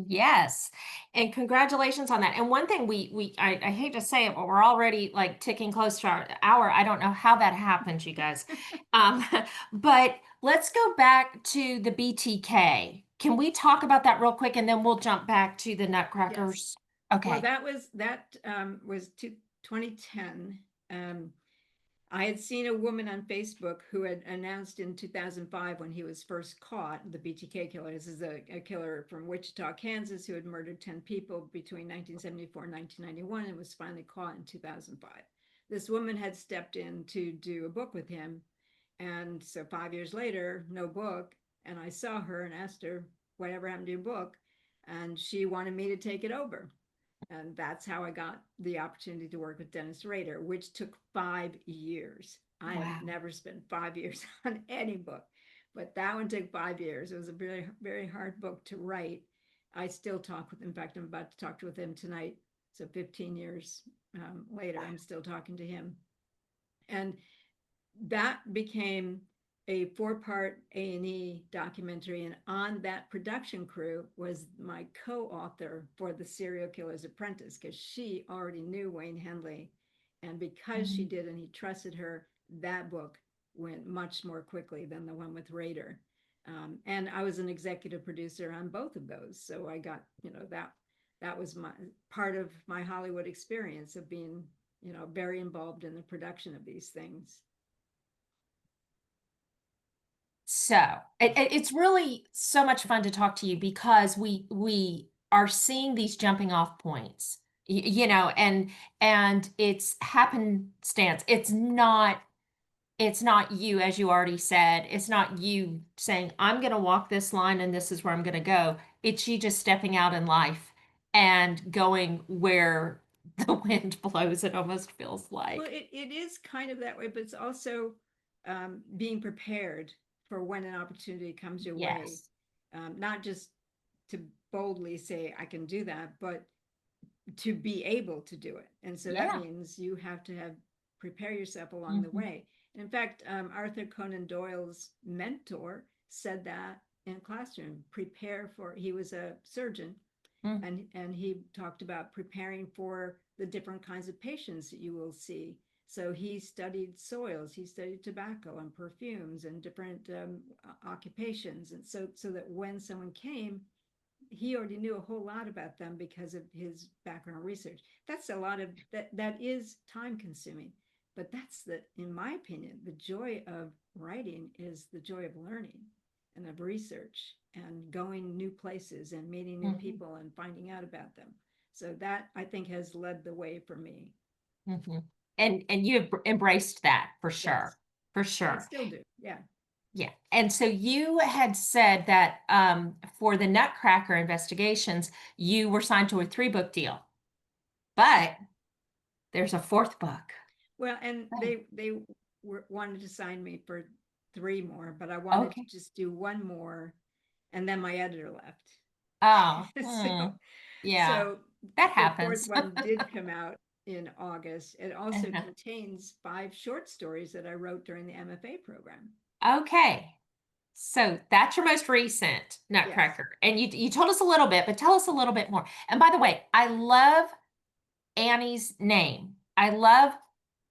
S1: Yes. And congratulations on that. And one thing I hate to say it, but we're already like ticking close to our hour. I don't know how that happened, you guys. Um, but let's go back to the BTK. Can we talk about that real quick and then we'll jump back to the
S2: Yes.
S1: Nutcrackers?
S2: Well,
S1: Okay.
S2: that was 2010. I had seen a woman on Facebook who had announced in 2005, when he was first caught, the BTK killer. This is a killer from Wichita, Kansas, who had murdered 10 people between 1974 and 1991 and was finally caught in 2005. This woman had stepped in to do a book with him. And so 5 years later, no book. And I saw her and asked her, whatever happened to your book? And she wanted me to take it over. And that's how I got the opportunity to work with Dennis Rader, which took 5 years. I have
S1: Wow.
S2: never spent 5 years on any book, but that one took 5 years. It was a very, very hard book to write. I still talk with, in fact, I'm about to talk with him tonight. So 15 years later, I'm still talking to him. And that became a 4-part A&E documentary, and on that production crew was my co-author for The Serial Killer's Apprentice, because she already knew Wayne Henley, and because she
S1: Mhm.
S2: did and he trusted her, that book went much more quickly than the one with Rader. And I was an executive producer on both of those, so I got, that was my part of my Hollywood experience of being, very involved in the production of these things.
S1: So it's really so much fun to talk to you because we are seeing these jumping off points, and it's happenstance. It's not you, as you already said. It's not you saying, I'm going to walk this line and this is where I'm going to go. It's you just stepping out in life and going where the wind blows, it almost feels
S2: Well,
S1: like.
S2: it is kind of that way, but it's also being prepared for when an opportunity comes your way.
S1: Yes.
S2: Not just to boldly say, I can do that, but to be able to do it. And so that
S1: Yeah.
S2: means you have to have prepare yourself along the
S1: Hmm.
S2: way. And in fact, Arthur Conan Doyle's mentor said that in classroom, prepare for, he was a surgeon,
S1: Hmm.
S2: and he talked about preparing for the different kinds of patients that you will see. So he studied soils, he studied tobacco and perfumes and different occupations, and so that when someone came, he already knew a whole lot about them because of his background research. That's a lot of that is time consuming, but that's the, in my opinion, the joy of writing is the joy of learning and of research and going new places and meeting new
S1: Hmm.
S2: people and finding out about them. So that, I think, has led the way for me.
S1: Hmm. And you have embraced that for sure.
S2: Yes,
S1: For
S2: I
S1: sure.
S2: still do. Yeah.
S1: Yeah. And so you had said that for the Nutcracker investigations, you were signed to a 3-book deal, but there's a 4th book.
S2: Well, and
S1: Oh,
S2: they wanted to sign me for 3 more, but I wanted to
S1: okay.
S2: just do one more, and then my editor left.
S1: Oh,
S2: so
S1: yeah,
S2: so
S1: that
S2: the fourth
S1: happens.
S2: one did come out in August. It also
S1: Uh-huh.
S2: contains 5 short stories that I wrote during the MFA program.
S1: Okay. So that's your most recent
S2: Yes,
S1: Nutcracker. And you told us a little bit, but tell us a little bit more. And by the way, I love Annie's name. I love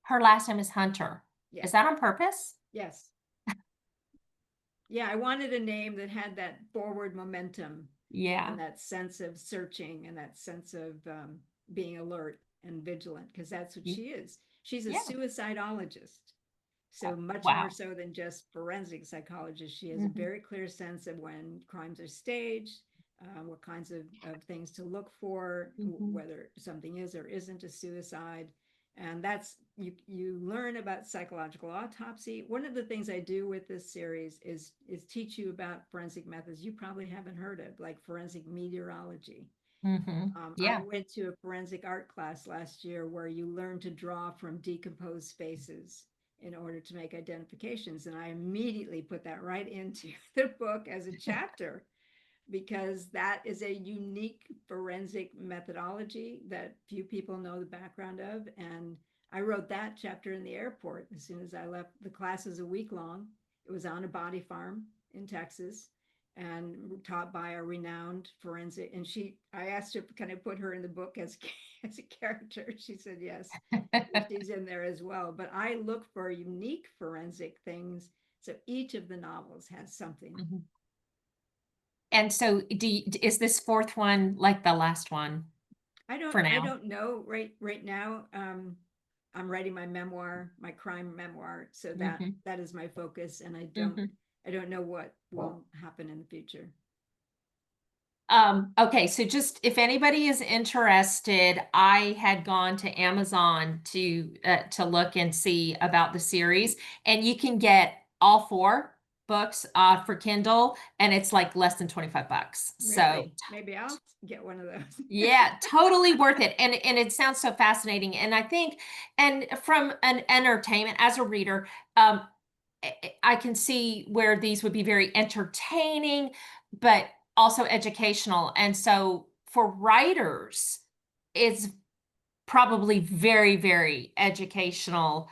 S1: her last name is Hunter. Is
S2: yes,
S1: that on purpose?
S2: yes. Yeah, I wanted a name that had that forward momentum
S1: Yeah.
S2: and that sense of searching and that sense of being alert and vigilant, because that's what
S1: Y-
S2: she is. She's a
S1: Yeah.
S2: suicidologist. So much more
S1: Wow.
S2: so than just forensic psychologist. She has a
S1: Hmm.
S2: very clear sense of when crimes are staged, what kinds of things to look for,
S1: Hmm.
S2: whether something is or isn't a suicide. And that's you learn about psychological autopsy. One of the things I do with this series is teach you about forensic methods you probably haven't heard of, like forensic meteorology. I
S1: Yeah.
S2: went to a forensic art class last year where you learn to draw from decomposed spaces in order to make identifications. And I immediately put that right into the book as a chapter because that is a unique forensic methodology that few people know the background of. And I wrote that chapter in the airport as soon as I left. The class is a week long. It was on a body farm in Texas and taught by a renowned forensic. And I asked her, can I put her in the book as, as a character? She said yes. She's in there as well. But I look for unique forensic things. So each of the novels has something.
S1: Mhm. And so is this fourth one like the last one for
S2: I
S1: now?
S2: don't know right now. I'm writing my memoir, my crime memoir, so
S1: Hmm.
S2: that is my focus, and
S1: Hmm.
S2: I don't know what will happen in the future.
S1: Okay, so just if anybody is interested, I had gone to Amazon to look and see about the series, and you can get all four books for Kindle, and it's like less than $25. So
S2: Really, maybe I'll get one of those.
S1: yeah, totally worth it. And it sounds so fascinating. And I think, and from an entertainment as a reader, I can see where these would be very entertaining, but also educational. And so for writers, it's probably very, very educational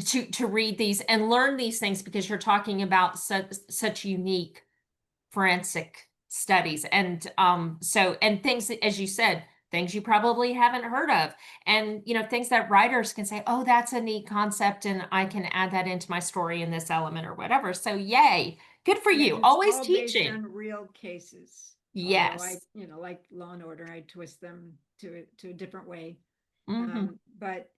S1: to read these and learn these things because you're talking about such unique forensic studies. And so and things that, as you said, things you probably haven't heard of. And things that writers can say, oh, that's a neat concept, and I can add that into my story in this element or whatever. So yay, good for
S2: Yeah,
S1: you.
S2: and it's
S1: Always
S2: all based
S1: teaching.
S2: on real cases. Although
S1: Yes.
S2: like Law and Order, I twist them to a different way.
S1: Hmm.
S2: But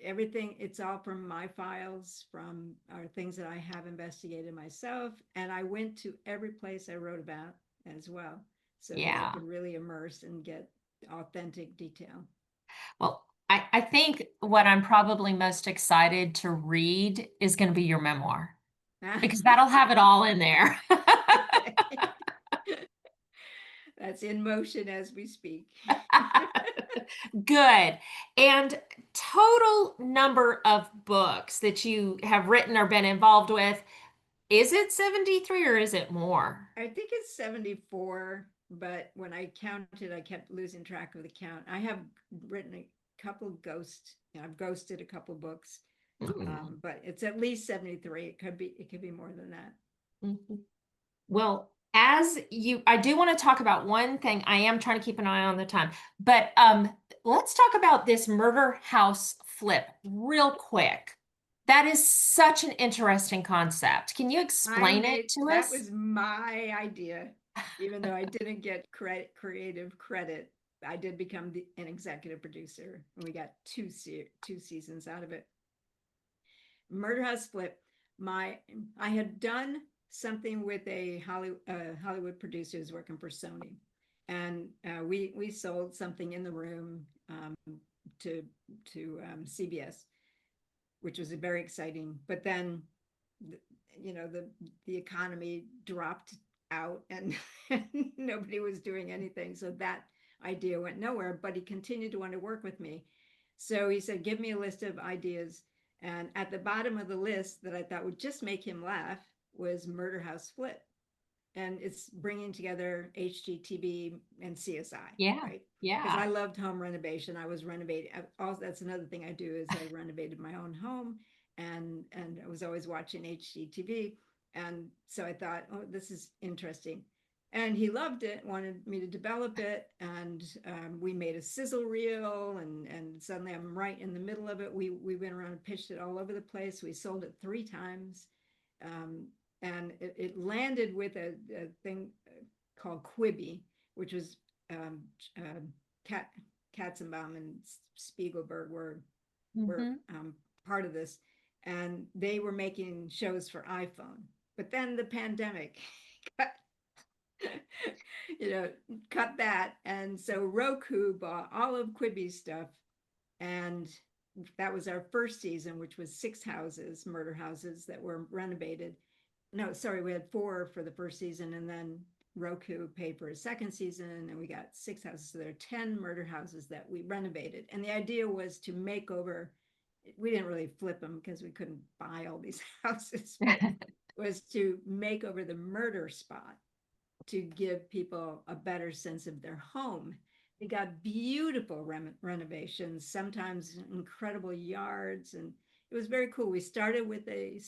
S2: everything, it's all from my files, from things that I have investigated myself, and I went to every place I wrote about as well, so that I
S1: Yeah.
S2: could really immerse and get authentic detail.
S1: Well, I think what I'm probably most excited to read is going to be your memoir because that'll have it all in there.
S2: Okay. That's in motion as we speak.
S1: Good. And total number of books that you have written or been involved with, is it 73 or is it more?
S2: I think it's 74, but when I counted, I kept losing track of the count. I have written a couple ghost, I've ghosted a couple books,
S1: Mm.
S2: but it's at least 73. It could be more than that.
S1: Mhm. Well, I do want to talk about one thing. I am trying to keep an eye on the time, but let's talk about this murder house flip real quick. That is such an interesting concept. Can you explain it to
S2: That
S1: us?
S2: was my idea, even though I didn't get creative credit. I did become an executive producer, and we got two seasons out of it. Murder House Flip. My I had done something with a Hollywood producer who's working for Sony, and we sold something in the room to CBS, which was very exciting. But then, you know, the economy dropped out, and nobody was doing anything. So that idea went nowhere. But he continued to want to work with me. So he said, "Give me a list of ideas." And at the bottom of the list that I thought would just make him laugh was Murder House Flip, and it's bringing together HGTV and CSI,
S1: Yeah,
S2: right? Because
S1: yeah.
S2: I loved home renovation. I was renovating. Also, that's another thing I do is I renovated my own home, and I was always watching HGTV, and so I thought, oh, this is interesting. And he loved it, wanted me to develop it, and we made a sizzle reel, and suddenly I'm right in the middle of it. We went around and pitched it all over the place. We sold it 3 times. Um, and it landed with a thing called Quibi, which was um, uh, Kat, Katzenbaum and Spiegelberg were
S1: Hmm.
S2: part of this, and they were making shows for iPhone. But then the pandemic cut, you know, cut that, and so Roku bought all of Quibi's stuff And that was our first season, which was 6 houses, murder houses that were renovated. No, sorry, we had 4 for the first season, and then Roku paid for a second season, and we got 6 houses. So there are 10 murder houses that we renovated. And the idea was to make over, we didn't really flip them because we couldn't buy all these houses, but was to make over the murder spot to give people a better sense of their home. They got beautiful renovations, sometimes incredible yards, and it was very cool. We started with a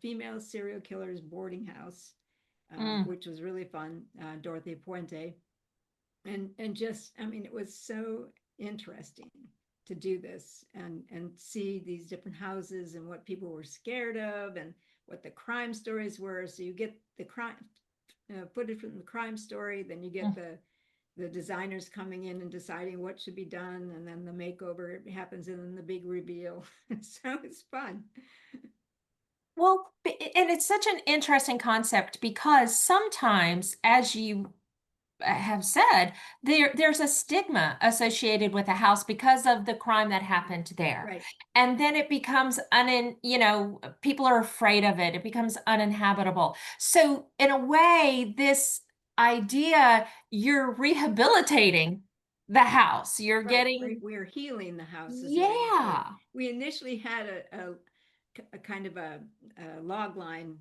S2: female serial killer's boarding house,
S1: Mm.
S2: which was really fun. Dorothy Puente, and just, I mean, it was so interesting to do this and see these different houses and what people were scared of and what the crime stories were. So you get the crime footage from the crime story, then you get
S1: Mm.
S2: the designers coming in and deciding what should be done, and then the makeover happens, and then the big reveal. So it's fun.
S1: Well, and it's such an interesting concept because sometimes, as you have said, there's a stigma associated with a house because of the crime that happened there.
S2: Right,
S1: And then it becomes people are afraid of it. It becomes uninhabitable. So in a way, this idea, you're rehabilitating the house. You're
S2: right.
S1: getting,
S2: We're healing the house is the way to put it.
S1: yeah,
S2: We initially had a kind of a log line,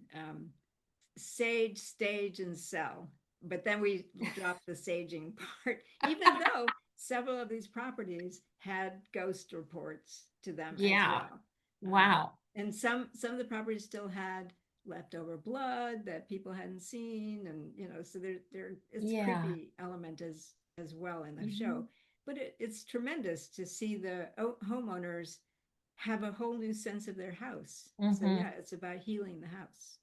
S2: sage, stage, and sell. But then we dropped the saging part, even though several of these properties had ghost reports to them as
S1: yeah.
S2: well.
S1: Wow.
S2: And some of the properties still had leftover blood that people hadn't seen, and so there it's
S1: Yeah.
S2: creepy element as well in the show.
S1: Mhm.
S2: But it's tremendous to see the homeowners have a whole new sense of their house. So
S1: Mhm.
S2: yeah, it's about healing the house.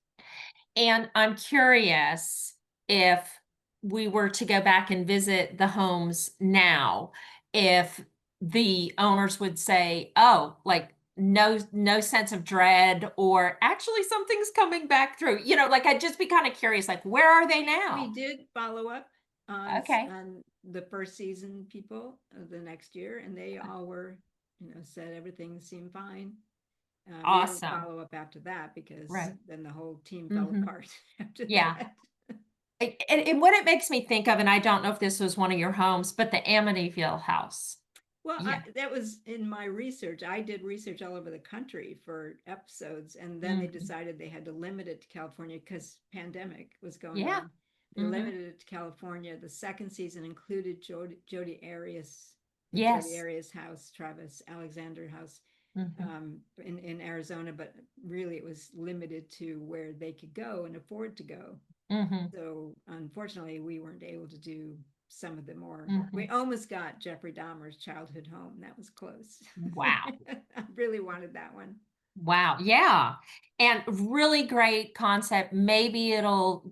S1: And I'm curious if we were to go back and visit the homes now, if the owners would say, "Oh, like no sense of dread," or actually something's coming back through. Like I'd just be kind of curious, like where are they
S2: We
S1: now?
S2: did follow up
S1: Okay.
S2: on the first season people of the next year, and they all were, said everything seemed fine. We didn't
S1: Awesome.
S2: follow up after that because
S1: Right.
S2: then the whole team fell
S1: Hmm.
S2: apart after
S1: Yeah.
S2: that.
S1: And what it makes me think of, and I don't know if this was one of your homes, but the Amityville house.
S2: Well,
S1: Yeah.
S2: that was in my research. I did research all over the country for episodes, and then they
S1: Hmm.
S2: decided they had to limit it to California because pandemic was going
S1: Yeah.
S2: on. They
S1: Hmm.
S2: limited it to California. The second season included Jody Arias, the Jody
S1: Yes.
S2: Arias house, Travis Alexander house,
S1: Hmm.
S2: in Arizona, but really it was limited to where they could go and afford to go.
S1: Hmm.
S2: So unfortunately, we weren't able to do some of the more. We
S1: Hmm.
S2: almost got Jeffrey Dahmer's childhood home. That was close.
S1: Wow.
S2: I really wanted that one.
S1: Wow. Yeah. And really great concept. Maybe it'll,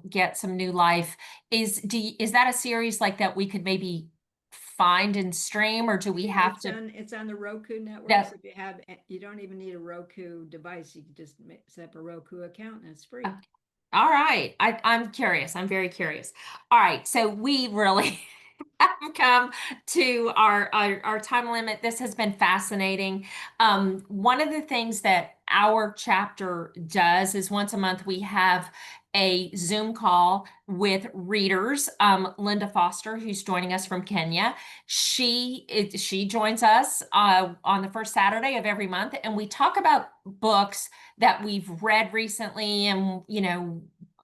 S1: get some new life. Is that a series like that we could maybe find and stream, or do we have to
S2: It's on the Roku network. So
S1: that
S2: if you don't even need a Roku device. You can just set up a Roku account and it's free.
S1: all right. I'm curious. I'm very curious. All right. So we really have come to our time limit. This has been fascinating. One of the things that our chapter does is once a month we have a Zoom call with readers. Linda Foster, who's joining us from Kenya, she joins us on the first Saturday of every month, and we talk about books that we've read recently, and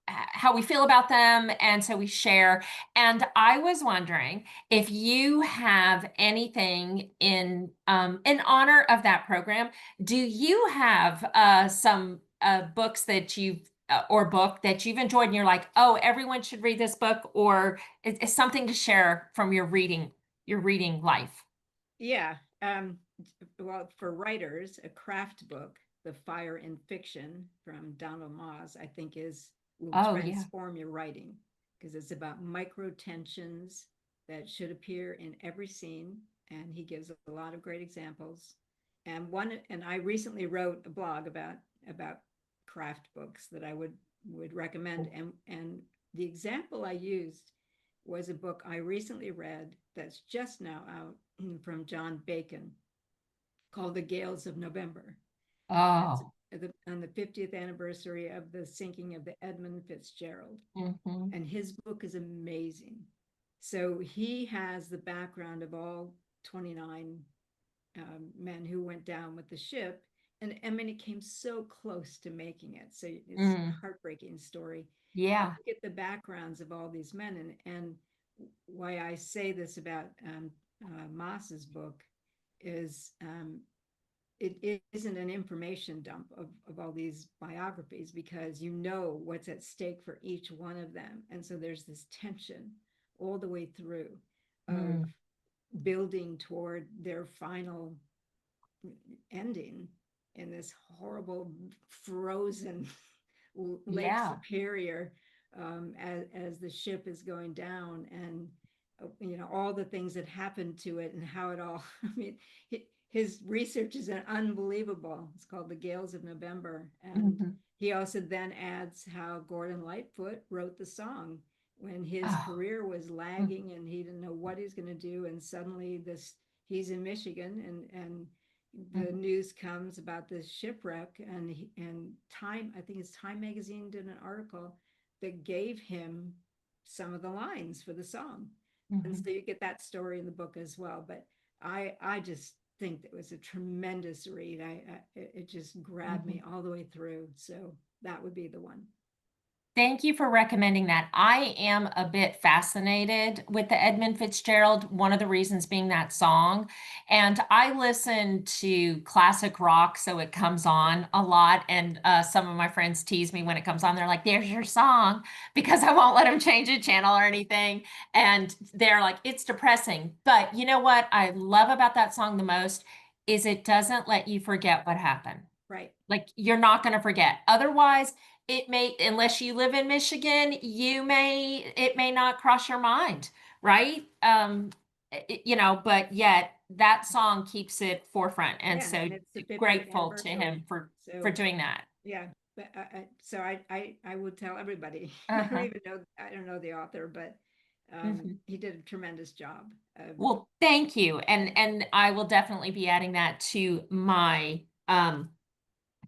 S1: how we feel about them, and so we share. And I was wondering if you have anything in honor of that program. Do you have some books that you've or book that you've enjoyed and you're like, oh, everyone should read this book, or it's something to share from your reading life?
S2: Yeah. Well, for writers, a craft book, The Fire in Fiction from Donald Moss, I think will
S1: Oh yeah.
S2: transform your writing because it's about micro tensions that should appear in every scene. And he gives a lot of great examples. And I recently wrote a blog about craft books that I would recommend. And the example I used was a book I recently read that's just now out from John Bacon called The Gales of November. It's
S1: Oh.
S2: on the 50th anniversary of the sinking of the Edmund Fitzgerald.
S1: Hmm.
S2: And his book is amazing. So he has the background of all 29 men who went down with the ship. And I mean, it came so close to making it. So it's a
S1: Mm.
S2: heartbreaking story. And
S1: Yeah.
S2: you get the backgrounds of all these men. And why I say this about Moss's book is it isn't an information dump of all these biographies because you know what's at stake for each one of them. And so there's this tension all the way through of
S1: Mm.
S2: building toward their final ending in this horrible frozen Lake
S1: Yeah.
S2: Superior as the ship is going down and you know all the things that happened to it and how it all I mean his research is unbelievable. It's called The Gales of November. And
S1: Hmm.
S2: he also then adds how Gordon Lightfoot wrote the song when his
S1: Oh.
S2: career was
S1: Mm.
S2: lagging and he didn't know what he's going to do. And suddenly this he's in Michigan and the
S1: Mhm.
S2: news comes about this shipwreck and Time, I think it's Time magazine did an article that gave him some of the lines for the song. And so
S1: Mhm.
S2: you get that story in the book as well. But I just think that was a tremendous read. It just grabbed me
S1: Mhm.
S2: all the way through. So that would be the one.
S1: Thank you for recommending that. I am a bit fascinated with the Edmund Fitzgerald, one of the reasons being that song. And I listen to classic rock, so it comes on a lot. And some of my friends tease me when it comes on. They're like, there's your song, because I won't let them change a channel or anything. And they're like, it's depressing. But you know what I love about that song the most is it doesn't let you forget what happened.
S2: Right.
S1: Like you're not going to forget. Otherwise, it may, unless you live in Michigan, it may not cross your mind, right? But yet that song keeps it forefront. And
S2: Yeah.
S1: so
S2: And it's the 50th
S1: grateful to
S2: anniversary.
S1: him for
S2: So
S1: doing that.
S2: yeah. But so I would tell everybody.
S1: Uh-huh.
S2: I don't know the author, but
S1: Mhm.
S2: he did a tremendous job of
S1: Well, thank you.
S2: yeah.
S1: And I will definitely be adding that to my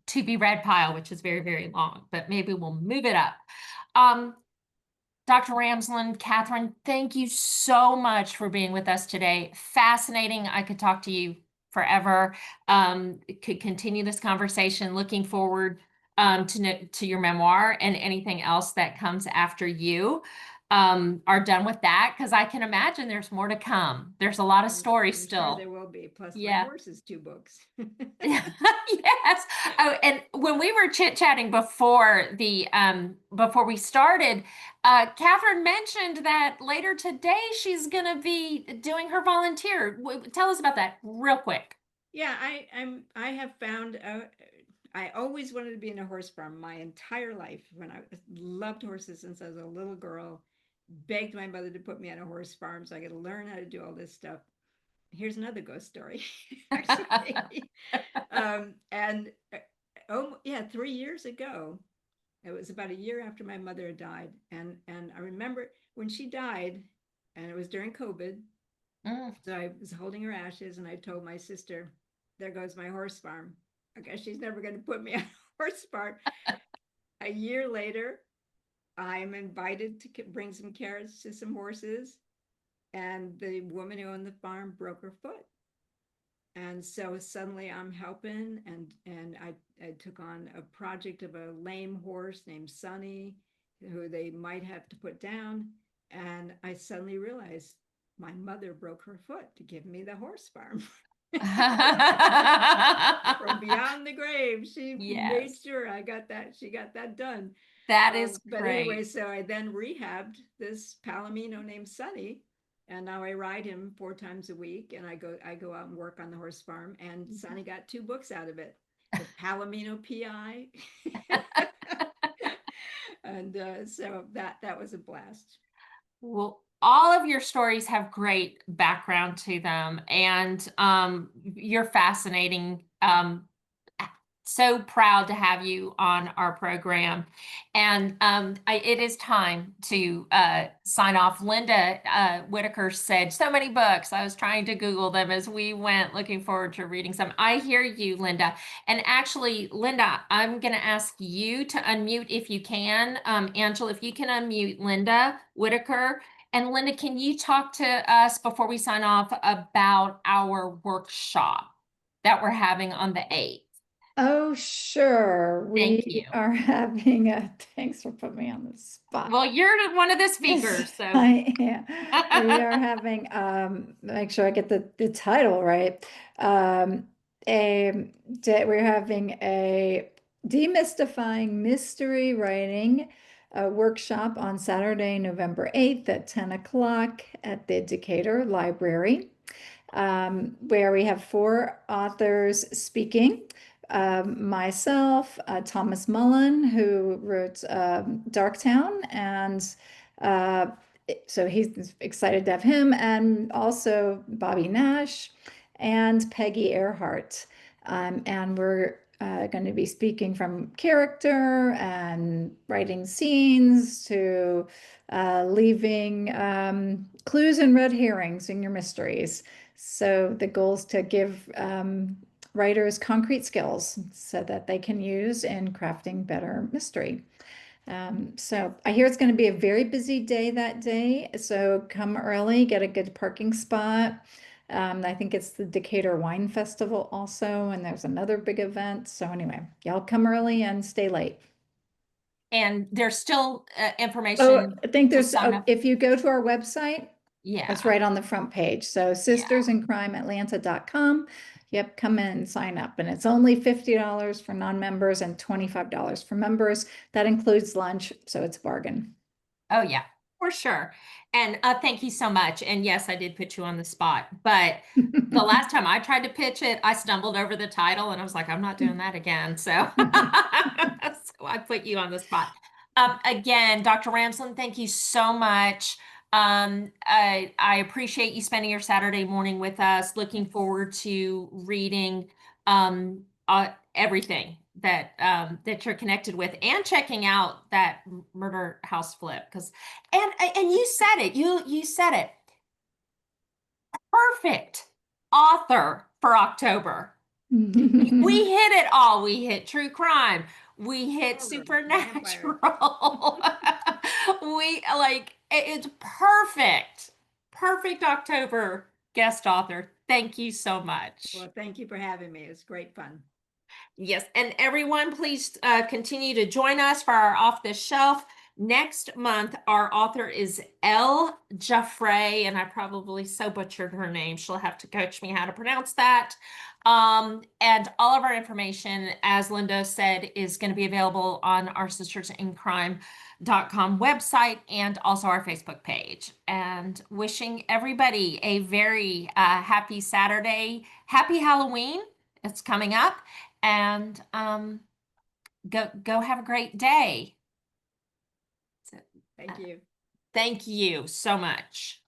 S1: to be read pile, which is very, very long, but maybe we'll move it up. Um, Dr. Ramsland, Katherine, thank you so much for being with us today. Fascinating. I could talk to you forever. Could continue this conversation. Looking forward to your memoir and anything else that comes after you are done with that, because I can imagine there's more to come. There's a lot of stories
S2: I'm sure
S1: still.
S2: there will be. Plus my
S1: Yeah.
S2: horse's two books.
S1: Yes. Oh, and when we were chit-chatting before we started, Katherine mentioned that later today she's gonna be doing her volunteer. Tell us about that real quick.
S2: Yeah, I have found I always wanted to be in a horse farm my entire life. When I loved horses since I was a little girl, begged my mother to put me on a horse farm so I could learn how to do all this stuff. Here's another ghost story, actually. And oh yeah, 3 years ago, it was about a year after my mother had died, and I remember when she died, and it was during COVID.
S1: Mm.
S2: So I was holding her ashes, and I told my sister, "There goes my horse farm. I guess she's never going to put me on a horse farm." A year later, I'm invited to bring some carrots to some horses, and the woman who owned the farm broke her foot. And so suddenly I'm helping, and I took on a project of a lame horse named Sonny, who they might have to put down. And I suddenly realized my mother broke her foot to give me the horse farm. From beyond the grave, she made
S1: Yes,
S2: sure she got that done.
S1: that is
S2: But anyway,
S1: great.
S2: so I then rehabbed this Palomino named Sonny, and now I ride him 4 times a week, and I go out and work on the horse farm. And Sonny got 2 books out of it, the Palomino PI, and so that was a blast.
S1: Well, all of your stories have great background to them, and you're fascinating. So proud to have you on our program. And it is time to sign off. Linda Whitaker said so many books. I was trying to Google them as we went, looking forward to reading some. I hear you, Linda. And actually, Linda, I'm going to ask you to unmute if you can. Angela, if you can unmute Linda Whitaker. And Linda, can you talk to us before we sign off about our workshop that we're having on the 8th?
S3: Oh, sure.
S1: Thank
S3: We
S1: you.
S3: are having thanks for putting me on the spot.
S1: Well, you're one of the speakers,
S3: Yes,
S1: so.
S3: I am. We are having, make sure I get the title right. A we're having a demystifying mystery writing workshop on Saturday, November 8th at 10 o'clock at the Decatur Library, where we have 4 authors speaking. Myself, Thomas Mullen, who wrote Darktown, and uh, so he's excited to have him, and also Bobby Nash and Peggy Earhart. And we're going to be speaking from character and writing scenes to leaving clues and red herrings in your mysteries. So the goal is to give writers concrete skills so that they can use in crafting better mystery. So I hear it's going to be a very busy day that day. So come early, get a good parking spot. I think it's the Decatur Wine Festival also, and there's another big event. So anyway, y'all come early and stay late.
S1: And there's still
S3: Oh,
S1: information
S3: I think
S1: to
S3: there's,
S1: sign up.
S3: if you go to our website, it's
S1: Yeah,
S3: right on the front page. So
S1: yeah.
S3: sistersincrimeatlanta.com. Yep, come in and sign up. And it's only $50 for non-members and $25 for members. That includes lunch, so it's a bargain.
S1: Oh, yeah, for sure. And thank you so much. And yes, I did put you on the spot, but the last time I tried to pitch it, I stumbled over the title and I was like, I'm not doing that again. So, so I put you on the spot. Again, Dr. Ramsland, thank you so much. I appreciate you spending your Saturday morning with us. Looking forward to reading everything that you're connected with and checking out that murder house flip because and you said it you said it perfect author for October. We hit it all. We hit true crime. We hit
S2: All the vampires.
S1: supernatural. We like it's perfect. Perfect October guest author. Thank you so much.
S2: Well, thank you for having me. It's great fun.
S1: Yes, and everyone, please continue to join us for our Off the Shelf. Next month, our author is Elle Jaffray, and I probably so butchered her name. She'll have to coach me how to pronounce that. And all of our information, as Linda said, is going to be available on our sistersincrime.com website and also our Facebook page. And wishing everybody a very happy Saturday. Happy Halloween. It's coming up. And go have a great day.
S2: Thank you.
S1: Thank you so much.